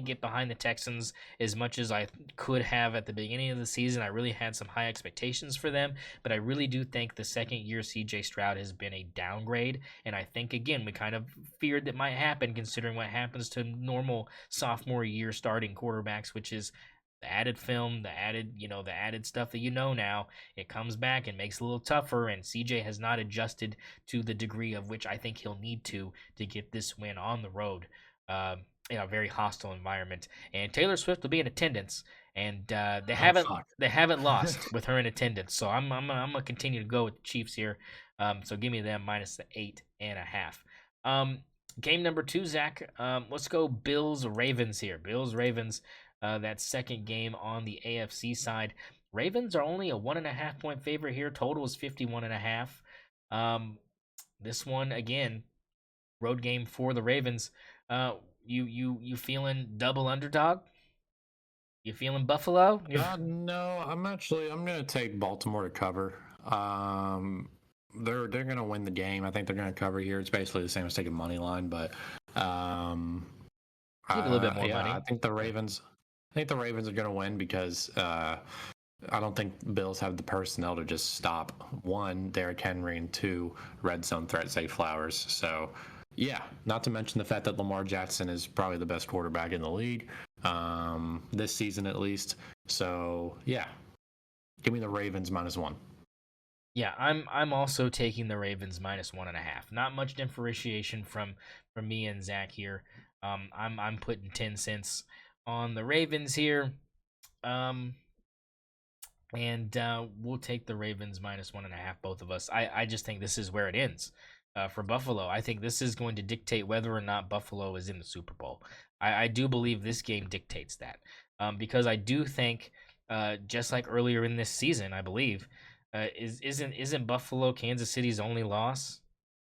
get behind the Texans as much as I could have at the beginning of the season. I really had some high expectations for them, but I really do think the second year CJ Stroud has been a downgrade, and I think again we kind of feared that might happen considering what happens to normal sophomore year starting quarterbacks, which is the added film, the added stuff that now, it comes back and makes it a little tougher, and CJ has not adjusted to the degree of which I think he'll need to get this win on the road in a very hostile environment. And Taylor Swift will be in attendance, and they haven't lost with her in attendance, so I'm gonna continue to go with the Chiefs here. So give me them minus the 8.5. Game number 2, Zach. Let's go Bills Ravens here. Bills Ravens. That second game on the AFC side. Ravens are only a 1.5 point favorite here. Total is 51.5. This one again, road game for the Ravens. You feeling double underdog? You feeling Buffalo? No, I'm gonna take Baltimore to cover. They're gonna win the game. I think they're gonna cover here. It's basically the same as taking money line, but Need a little bit more money. I think the Ravens are going to win because I don't think Bills have the personnel to just stop, one, Derrick Henry, and two, red zone threat Zay Flowers. So, yeah, not to mention the fact that Lamar Jackson is probably the best quarterback in the league this season at least. So, yeah, give me the Ravens -1. Yeah, I'm also taking the Ravens -1.5. Not much differentiation from me and Zach here. I'm putting 10 cents on the Ravens here. And we'll take the Ravens -1.5, both of us. I just think this is where it ends for Buffalo. I think this is going to dictate whether or not Buffalo is in the Super Bowl. I do believe this game dictates that because I do think, just like earlier in this season, I believe, isn't Buffalo Kansas City's only loss?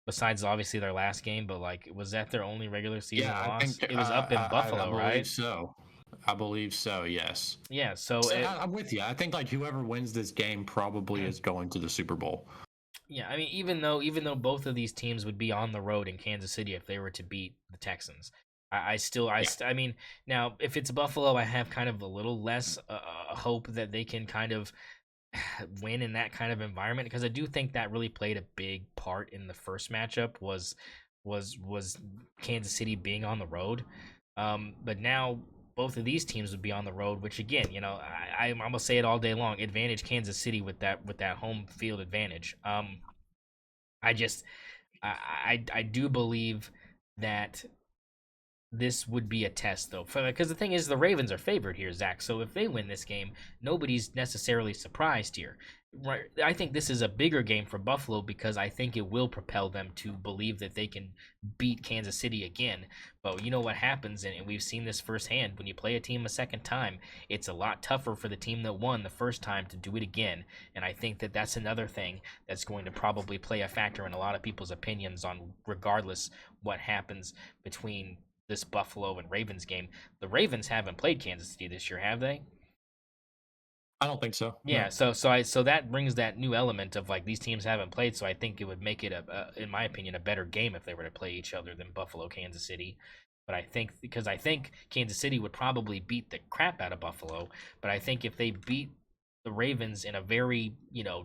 Besides, obviously, their last game, but was that their only regular season loss? It was up in Buffalo, right? I believe so. Yes. Yeah. So I'm with you. I think whoever wins this game probably is going to the Super Bowl. Yeah, I mean, even though both of these teams would be on the road in Kansas City if they were to beat the Texans, I mean, now if it's Buffalo, I have kind of a little less hope that they can kind of win in that kind of environment, because I do think that really played a big part in the first matchup was Kansas City being on the road. But now both of these teams would be on the road, which again, I'm gonna say it all day long, advantage Kansas City with that home field advantage. I do believe that this would be a test, though, because the thing is, the Ravens are favored here, Zach. So if they win this game, nobody's necessarily surprised here. Right? I think this is a bigger game for Buffalo because I think it will propel them to believe that they can beat Kansas City again. But you know what happens, and we've seen this firsthand, when you play a team a second time, it's a lot tougher for the team that won the first time to do it again. And I think that that's another thing that's going to probably play a factor in a lot of people's opinions on regardless what happens between this Buffalo and Ravens game. The Ravens haven't played Kansas City this year, have they? I don't think so. Yeah, no. so that brings that new element of these teams haven't played, so I think it would make it in my opinion, a better game if they were to play each other than Buffalo Kansas City. But I think Kansas City would probably beat the crap out of Buffalo, but I think if they beat the Ravens in a very,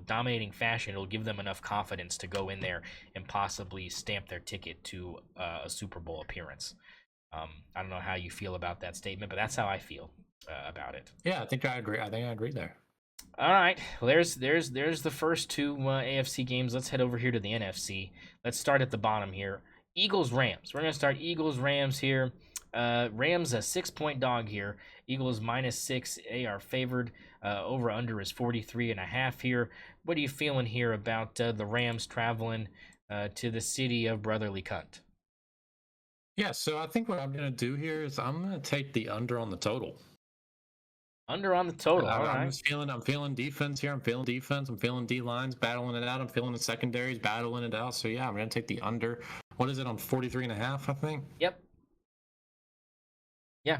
dominating fashion, it'll give them enough confidence to go in there and possibly stamp their ticket to a Super Bowl appearance. I don't know how you feel about that statement, but that's how I feel about it. Yeah, I think I agree. I agree there. All right, well, there's the first two AFC games. Let's head over here to the NFC. Let's start at the bottom here. Eagles Rams. We're gonna start Eagles Rams here. Rams a 6-point dog here. Eagles -6. They are favored. Over under is 43.5 here. What are you feeling here about the Rams traveling to the city of brotherly cunt? Yeah, so I think what I'm going to do here is I'm going to take the under on the total. Under on the total. All I'm right. just I'm feeling defense here. I'm feeling defense. I'm feeling D lines battling it out. I'm feeling the secondaries battling it out. So yeah, I'm going to take the under. What is it on 43.5? I think. Yep. Yeah.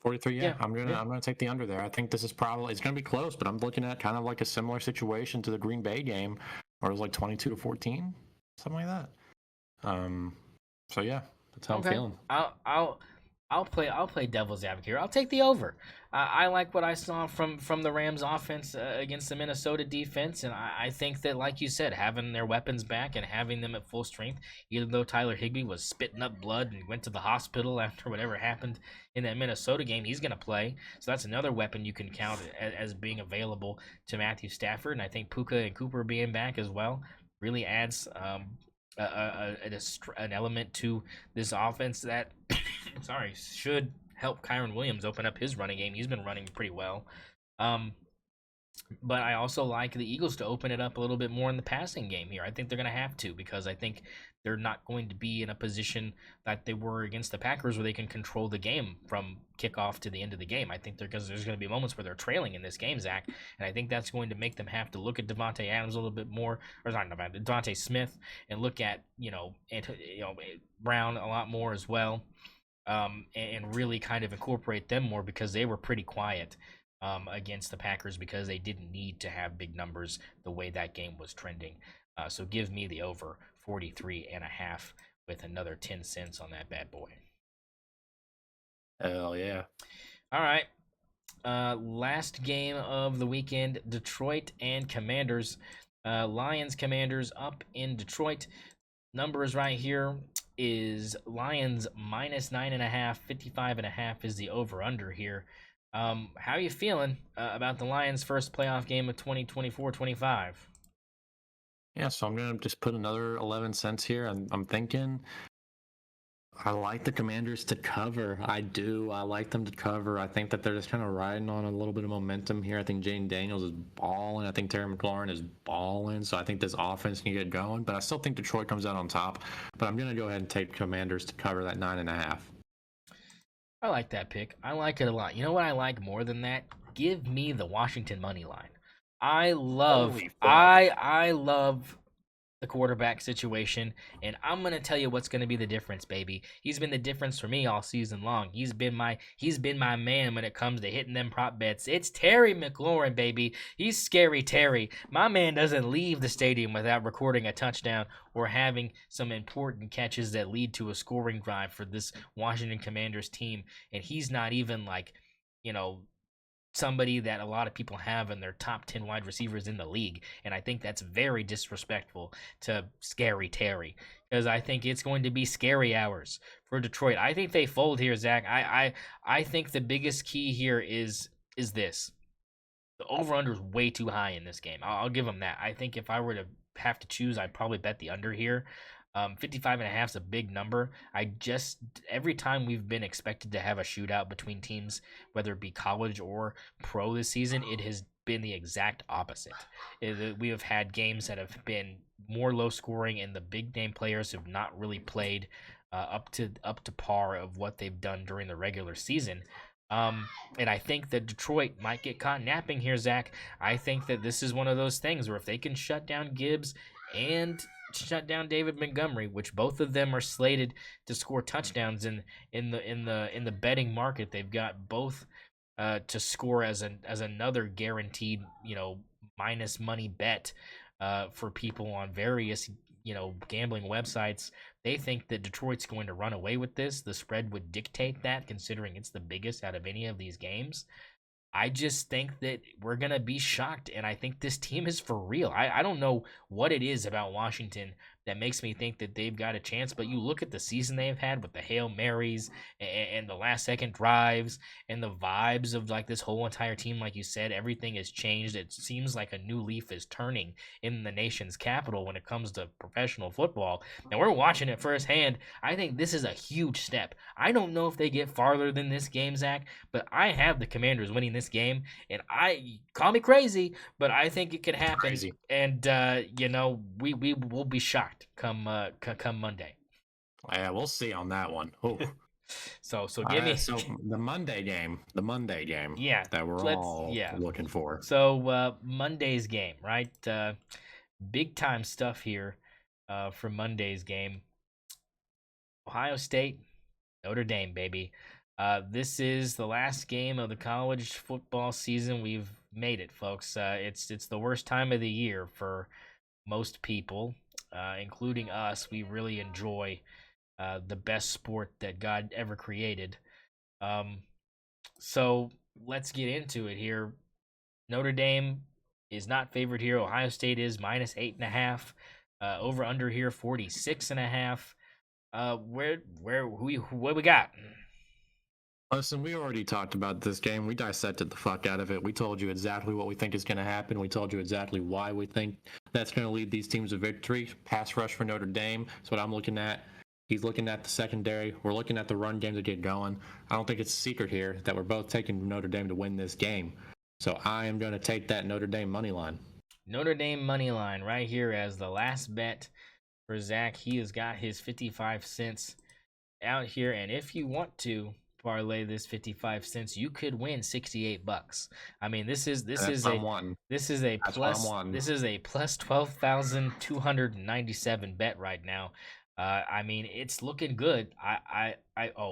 43. Yeah, Yeah. I'm gonna take the under there. I think this is probably it's gonna be close, but I'm looking at kind of like a similar situation to the Green Bay game, where it was like 22-14, something like that. So yeah, that's how I'm Okay. feeling. I'll play devil's advocate here. I'll take the over. I like what I saw from the Rams offense against the Minnesota defense, and I think that, like you said, having their weapons back and having them at full strength, even though Tyler Higbee was spitting up blood and went to the hospital after whatever happened in that Minnesota game, he's going to play. So that's another weapon you can count as being available to Matthew Stafford, and I think Puka and Cooper being back as well really adds an element to this offense that sorry, should help Kyron Williams open up his running game. He's been running pretty well. But I also like the Eagles to open it up a little bit more in the passing game here. I think they're going to have to, because I think they're not going to be in a position that they were against the Packers where they can control the game from kickoff to the end of the game. I think there's going to be moments where they're trailing in this game, Zach, and I think that's going to make them have to look at Devontae Adams a little bit more, or not Devontae Smith, and look at Brown a lot more as well, and really kind of incorporate them more, because they were pretty quiet against the Packers, because they didn't need to have big numbers the way that game was trending. So give me the over 43.5 with another 10 cents on that bad boy. Hell yeah. All right. Last game of the weekend, Detroit and Commanders. Lions Commanders up in Detroit. Numbers right here is Lions minus 9.5, 55.5 is the over under here. How are you feeling about the Lions' first playoff game of 2024-25? Yeah, so I'm gonna just put another 11 cents here. I'm thinking I like the Commanders to cover. I do. I like them to cover. I think that they're just kind of riding on a little bit of momentum here. I think Jane Daniels is balling. I think Terry McLaurin is balling. So I think this offense can get going. But I still think Detroit comes out on top. But I'm gonna go ahead and take Commanders to cover that 9.5. I like that pick. I like it a lot. You know what I like more than that? Give me the Washington money line. I love the quarterback situation, and I'm gonna tell you what's gonna be the difference, baby. He's been the difference for me all season long. He's been my man when it comes to hitting them prop bets. It's Terry McLaurin, baby. He's scary Terry. My man doesn't leave the stadium without recording a touchdown or having some important catches that lead to a scoring drive for this Washington Commanders team, and he's not even like, somebody that a lot of people have in their top 10 wide receivers in the league. And I think that's very disrespectful to Scary Terry, because I think it's going to be scary hours for Detroit. I think they fold here, Zach. I think the biggest key here is this. The over-under is way too high in this game. I'll give them that. I think if I were to have to choose, I'd probably bet the under here. 55.5 is a big number. Every time we've been expected to have a shootout between teams, whether it be college or pro this season, it has been the exact opposite. We have had games that have been more low scoring, and the big name players have not really played up to par of what they've done during the regular season. And I think that Detroit might get caught napping here, Zach. I think that this is one of those things where if they can shut down Gibbs and shut down David Montgomery, which both of them are slated to score touchdowns in the betting market, they've got both to score as another guaranteed minus money bet for people on various gambling websites. They think that Detroit's going to run away with this. The spread would dictate that, considering it's the biggest out of any of these games. I just think that we're going to be shocked, and I think this team is for real. I don't know what it is about Washington that makes me think that they've got a chance. But you look at the season they've had with the Hail Marys and the last second drives and the vibes of like this whole entire team. Like you said, everything has changed. It seems like a new leaf is turning in the nation's capital when it comes to professional football. And we're watching it firsthand. I think this is a huge step. I don't know if they get farther than this game, Zach, but I have the Commanders winning this game. And I call me crazy, but I think it could happen. Crazy. And we will be shocked come Monday. Yeah, we'll see on that one. Oh. So give me the Monday game. Yeah, that we're all looking for. So Monday's game, right? Big time stuff here for Monday's game. Ohio State, Notre Dame, baby. This is the last game of the college football season. We've made it, folks. It's the worst time of the year for most people, including us. We really enjoy the best sport that God ever created. So let's get into it here. Notre Dame is not favored here. Ohio State is -8.5. Over under here 46.5. What we got? Listen, we already talked about this game. We dissected the fuck out of it. We told you exactly what we think is going to happen. We told you exactly why we think that's going to lead these teams to victory. Pass rush for Notre Dame. That's what I'm looking at. He's looking at the secondary. We're looking at the run game to get going. I don't think it's a secret here that we're both taking Notre Dame to win this game. So I am going to take that Notre Dame money line. Notre Dame money line right here as the last bet for Zach. He has got his 55 cents out here, and if you want to parlay this 55 cents, you could win $68. I mean, this is a plus 12,297 bet right now. I mean, it's looking good.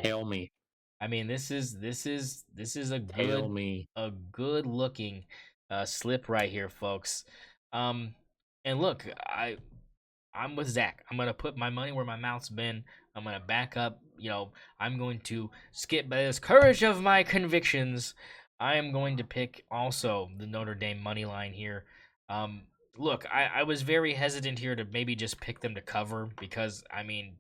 Hail me. I mean, this is a good looking slip right here, folks. And look, I'm with Zach. I'm gonna put my money where my mouth's been. I'm gonna back up. I'm going to skip by this courage of my convictions. I am going to pick also the Notre Dame money line here. Look, I was very hesitant here to maybe just pick them to cover because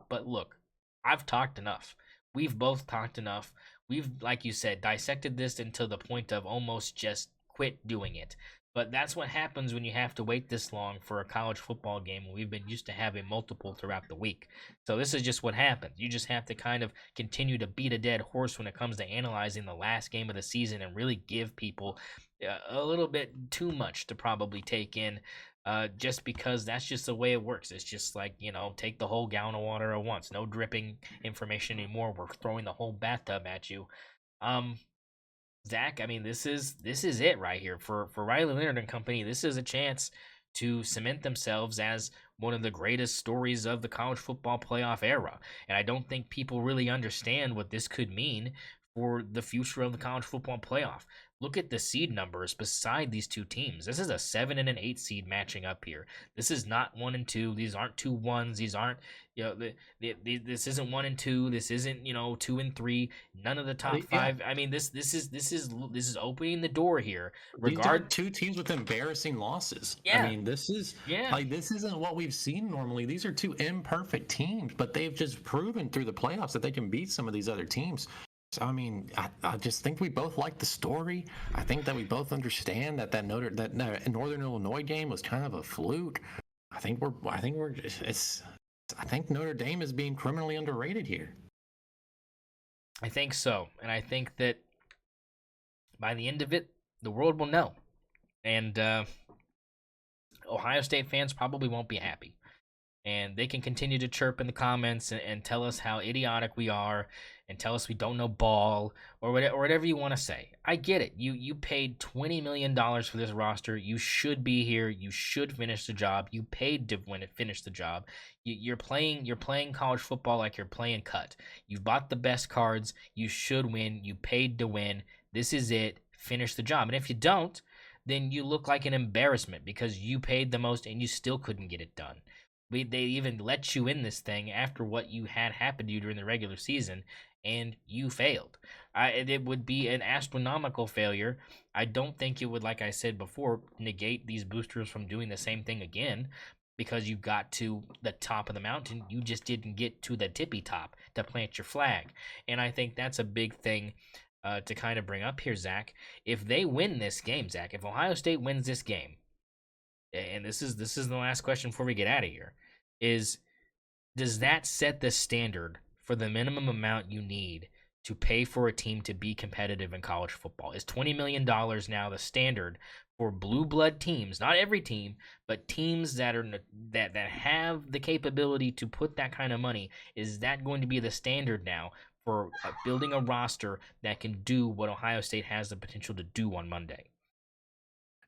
but look, I've talked enough. We've both talked enough. We've, like you said, dissected this until the point of almost just quit doing it. But that's what happens when you have to wait this long for a college football game. We've been used to having multiple throughout the week. So this is just what happens. You just have to kind of continue to beat a dead horse when it comes to analyzing the last game of the season and really give people a little bit too much to probably take in just because that's just the way it works. It's just like, take the whole gallon of water at once. No dripping information anymore. We're throwing the whole bathtub at you. Zach, I mean, this is it right here for Riley Leonard and company. This is a chance to cement themselves as one of the greatest stories of the college football playoff era. And I don't think people really understand what this could mean for the future of the college football playoff. Look at the seed numbers beside these two teams. This is a 7 and an 8 seed matching up here. This is not 1 and 2. These aren't 2 1s. These aren't, this isn't 1 and 2. This isn't, 2 and 3. None of the top 5. I mean, this is opening the door here. These are two teams with embarrassing losses. Yeah. I mean, this isn't what we've seen normally. These are two imperfect teams, but they've just proven through the playoffs that they can beat some of these other teams. So, I mean, I just think we both like the story. I think that we both understand that Northern Illinois game was kind of a fluke. I think Notre Dame is being criminally underrated here. I think so, and I think that by the end of it, the world will know, and Ohio State fans probably won't be happy. And they can continue to chirp in the comments and tell us how idiotic we are and tell us we don't know ball or whatever you want to say. I get it. You paid $20 million for this roster. You should be here. You should finish the job. You paid to finish the job. You're playing college football like you're playing cut. You've bought the best cards. You should win. You paid to win. This is it. Finish the job. And if you don't, then you look like an embarrassment because you paid the most and you still couldn't get it done. They even let you in this thing after what you had happen to you during the regular season, and you failed. It would be an astronomical failure. I don't think it would, like I said before, negate these boosters from doing the same thing again. because you got to the top of the mountain. You just didn't get to the tippy top to plant your flag. And I think that's a big thing to kind of bring up here, Zach. If they win this game, Zach, if Ohio State wins this game, and this is the last question before we get out of here, is does that set the standard for the minimum amount you need to pay for a team to be competitive in college football? Is $20 million now the standard for blue blood teams? Not every team, but teams that are that have the capability to put that kind of money. Is that going to be the standard now for building a roster that can do what Ohio State has the potential to do on Monday?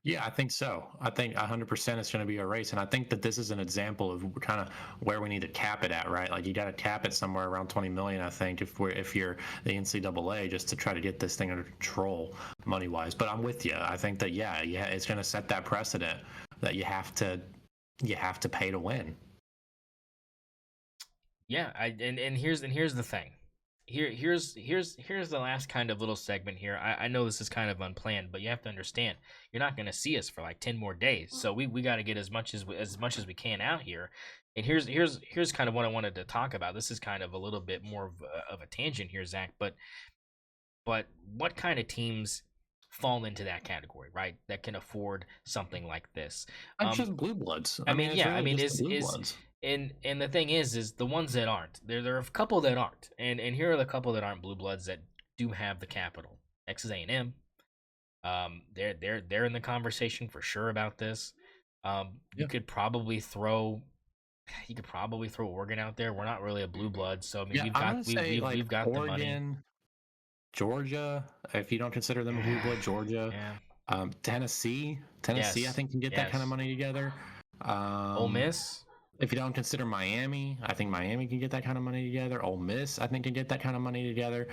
Yeah, I think so. I think 100% it's going to be a race. And I think that this is an example of kind of where we need to cap it at, right? Like you got to cap it somewhere around 20 million, I think, if you're the NCAA, just to try to get this thing under control money wise. But I'm with you. I think that, yeah, it's going to set that precedent that you have to pay to win. Yeah, and here's the thing. Here's the last kind of little segment here. I know this is kind of unplanned, but you have to understand you're not going to see us for like 10 more days. So we got to get as much as we can out here. And here's kind of what I wanted to talk about. This is kind of a little bit more of a tangent here, Zach. But what kind of teams fall into that category, right? That can afford something like this. It's just blue bloods. I mean, is and the thing is the ones that aren't. There are a couple that aren't, and here are the couple that aren't blue bloods that do have the capital. Texas A&M. They're in the conversation for sure about this. You could probably throw Oregon out there. We're not really a blue blood, so I mean we've got Oregon, the money. Georgia, if you don't consider them a blue blood, Georgia. Yeah. Tennessee, yes. I think can get that kind of money together. Ole Miss. If you don't consider Miami, I think Miami can get that kind of money together. Ole Miss, I think, can get that kind of money together.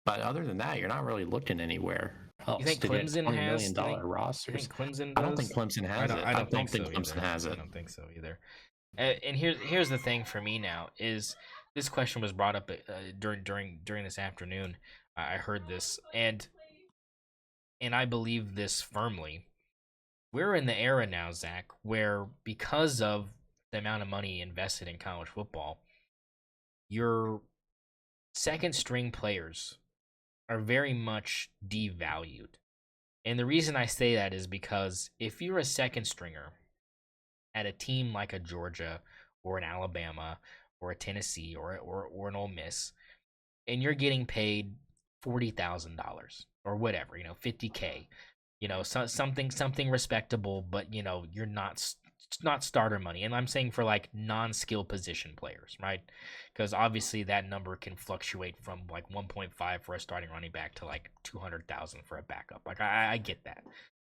But other than that, you're not really looking anywhere else. You think Clemson has $20 million rosters? I don't think Clemson has it. I don't think Clemson has it. I don't think so either. And here's the thing for me now is this question was brought up during this afternoon. I heard this and I believe this firmly. We're in the era now, Zach, where because of the amount of money invested in college football, your second string players are very much devalued. And the reason I say that is because if you're a second stringer at a team like a Georgia or an Alabama or a Tennessee or an Ole Miss, and you're getting paid $40,000 or whatever, $50K, something respectable, but you're not starter money. And I'm saying for like non-skill position players, right? Because obviously that number can fluctuate from like 1.5 for a starting running back to like 200,000 for a backup. Like I get that.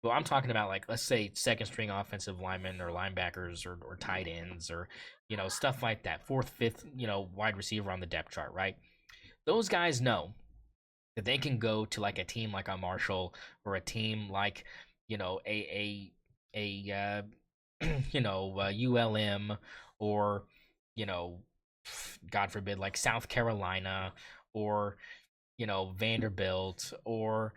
But I'm talking about like, let's say second string offensive linemen or linebackers or tight ends or, stuff like that. Fourth, fifth, wide receiver on the depth chart, right? Those guys know that they can go to like a team like a Marshall or a team like, ULM or, God forbid, like South Carolina or, Vanderbilt or,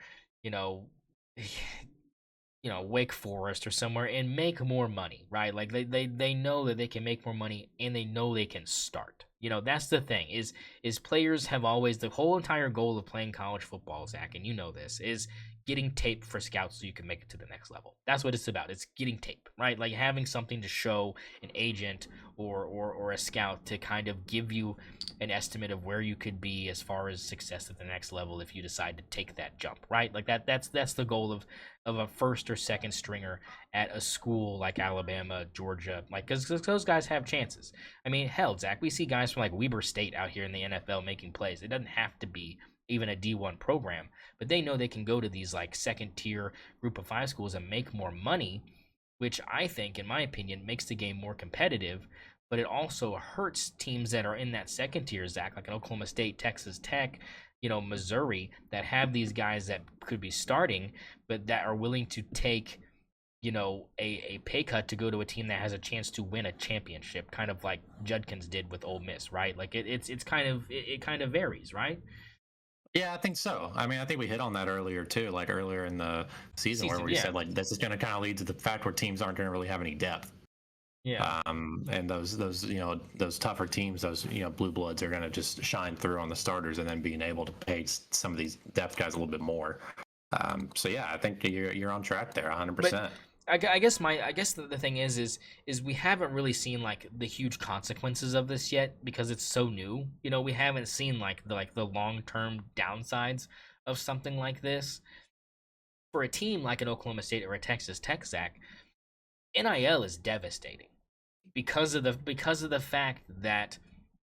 Wake Forest or somewhere and make more money, right? Like they know that they can make more money and they know they can start. That's the thing is players have always, the whole entire goal of playing college football, Zach, and this, is getting tape for scouts so you can make it to the next level. That's what it's about. It's getting tape, right? Like having something to show an agent or a scout to kind of give you an estimate of where you could be as far as success at the next level if you decide to take that jump, right? Like that's the goal of a first or second stringer at a school like Alabama, Georgia, like because those guys have chances. I mean, hell, Zach, we see guys from like Weber State out here in the NFL making plays. It doesn't have to be even a D1 program, but they know they can go to these like second tier group of 5 schools and make more money, which I think, in my opinion, makes the game more competitive, but it also hurts teams that are in that second tier, Zach, like an Oklahoma State, Texas Tech, Missouri, that have these guys that could be starting, but that are willing to take, a pay cut to go to a team that has a chance to win a championship, kind of like Judkins did with Ole Miss, right? Like it kind of varies, right? Yeah, I think so. I mean, I think we hit on that earlier too, like earlier in the season where we said like this is going to kind of lead to the fact where teams aren't going to really have any depth. Yeah. And those those tougher teams, those blue bloods are going to just shine through on the starters, and then being able to pay some of these depth guys a little bit more. So yeah, I think you're on track there, But 100%. I guess the thing is we haven't really seen like the huge consequences of this yet because it's so new. We haven't seen like the long-term downsides of something like this. For a team like an Oklahoma State or a Texas Tech, Zach, NIL is devastating because of the fact that,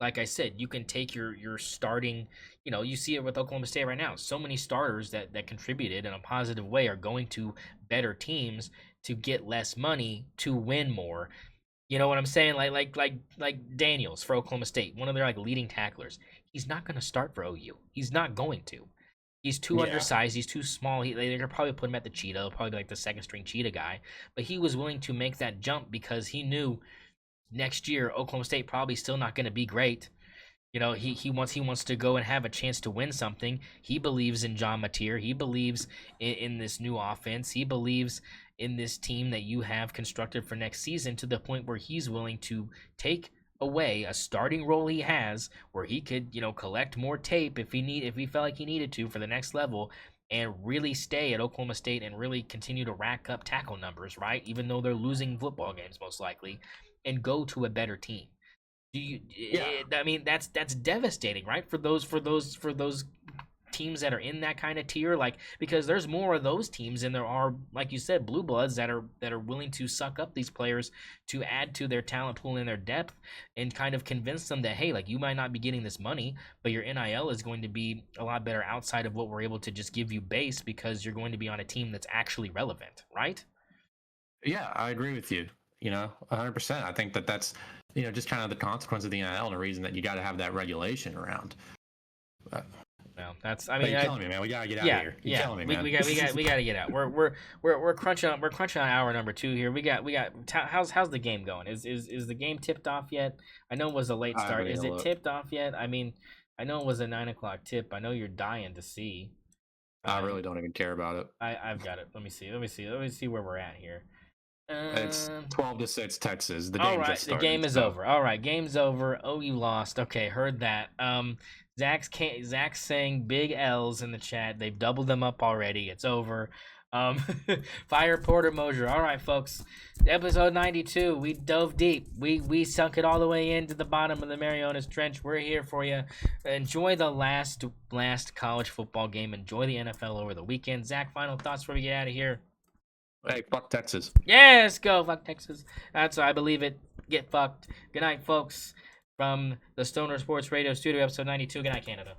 like I said, you can take your starting, you see it with Oklahoma State right now. So many starters that contributed in a positive way are going to better teams to get less money to win more. You know what I'm saying? Like Daniels for Oklahoma State, one of their like leading tacklers. He's not going to start for OU. He's not going to. He's too Yeah. undersized. He's too small. They're gonna probably put him at the cheetah. He'll probably be like the second string cheetah guy. But he was willing to make that jump because he knew next year Oklahoma State probably still not going to be great. He wants to go and have a chance to win something. He believes in John Mateer. He believes in this new offense. He believes in this team that you have constructed for next season to the point where he's willing to take away a starting role he has where he could, collect more tape if he felt like he needed to for the next level and really stay at Oklahoma State and really continue to rack up tackle numbers, right? Even though they're losing football games most likely, and go to a better team. Yeah. I mean, that's devastating, right? For those teams that are in that kind of tier, like because there's more of those teams than there are, like you said, blue bloods that are willing to suck up these players to add to their talent pool and their depth, and kind of convince them that hey, like you might not be getting this money, but your NIL is going to be a lot better outside of what we're able to just give you base because you're going to be on a team that's actually relevant, right? Yeah, I agree with you. 100%. I think that's just kind of the consequence of the NIL and the reason that you got to have that regulation around. No, that's. I But mean, you're killing me, man. We gotta get out of yeah, here. You're yeah. killing me, We, man. we got to get out. We're crunching on hour number 2 here. How's the game going? Is the game tipped off yet? I know it was a late I start. haven't Is even it looked. tipped off yet? I mean, I know it was a 9 o'clock tip. I know you're dying to see. I really don't even care about it. I've got it. Let me see where we're at here. It's Um. 12-6 Texas. The All game right, just the started. game is So over. All right, game's over. Oh, you lost. Okay, heard that. Zach's saying big L's in the chat. They've doubled them up already. It's over. Um, Fire Porter Mosier. All right, folks. Episode 92. We dove deep. We sunk it all the way into the bottom of the Marianas Trench. We're here for you. Enjoy the last college football game. Enjoy the NFL over the weekend. Zach, final thoughts before we get out of here. hey, fuck Texas. Yes, go fuck Texas. That's I believe it. Get fucked. Good night, folks. From the Stoner Sports Radio Studio, episode 92. Good night, Canada.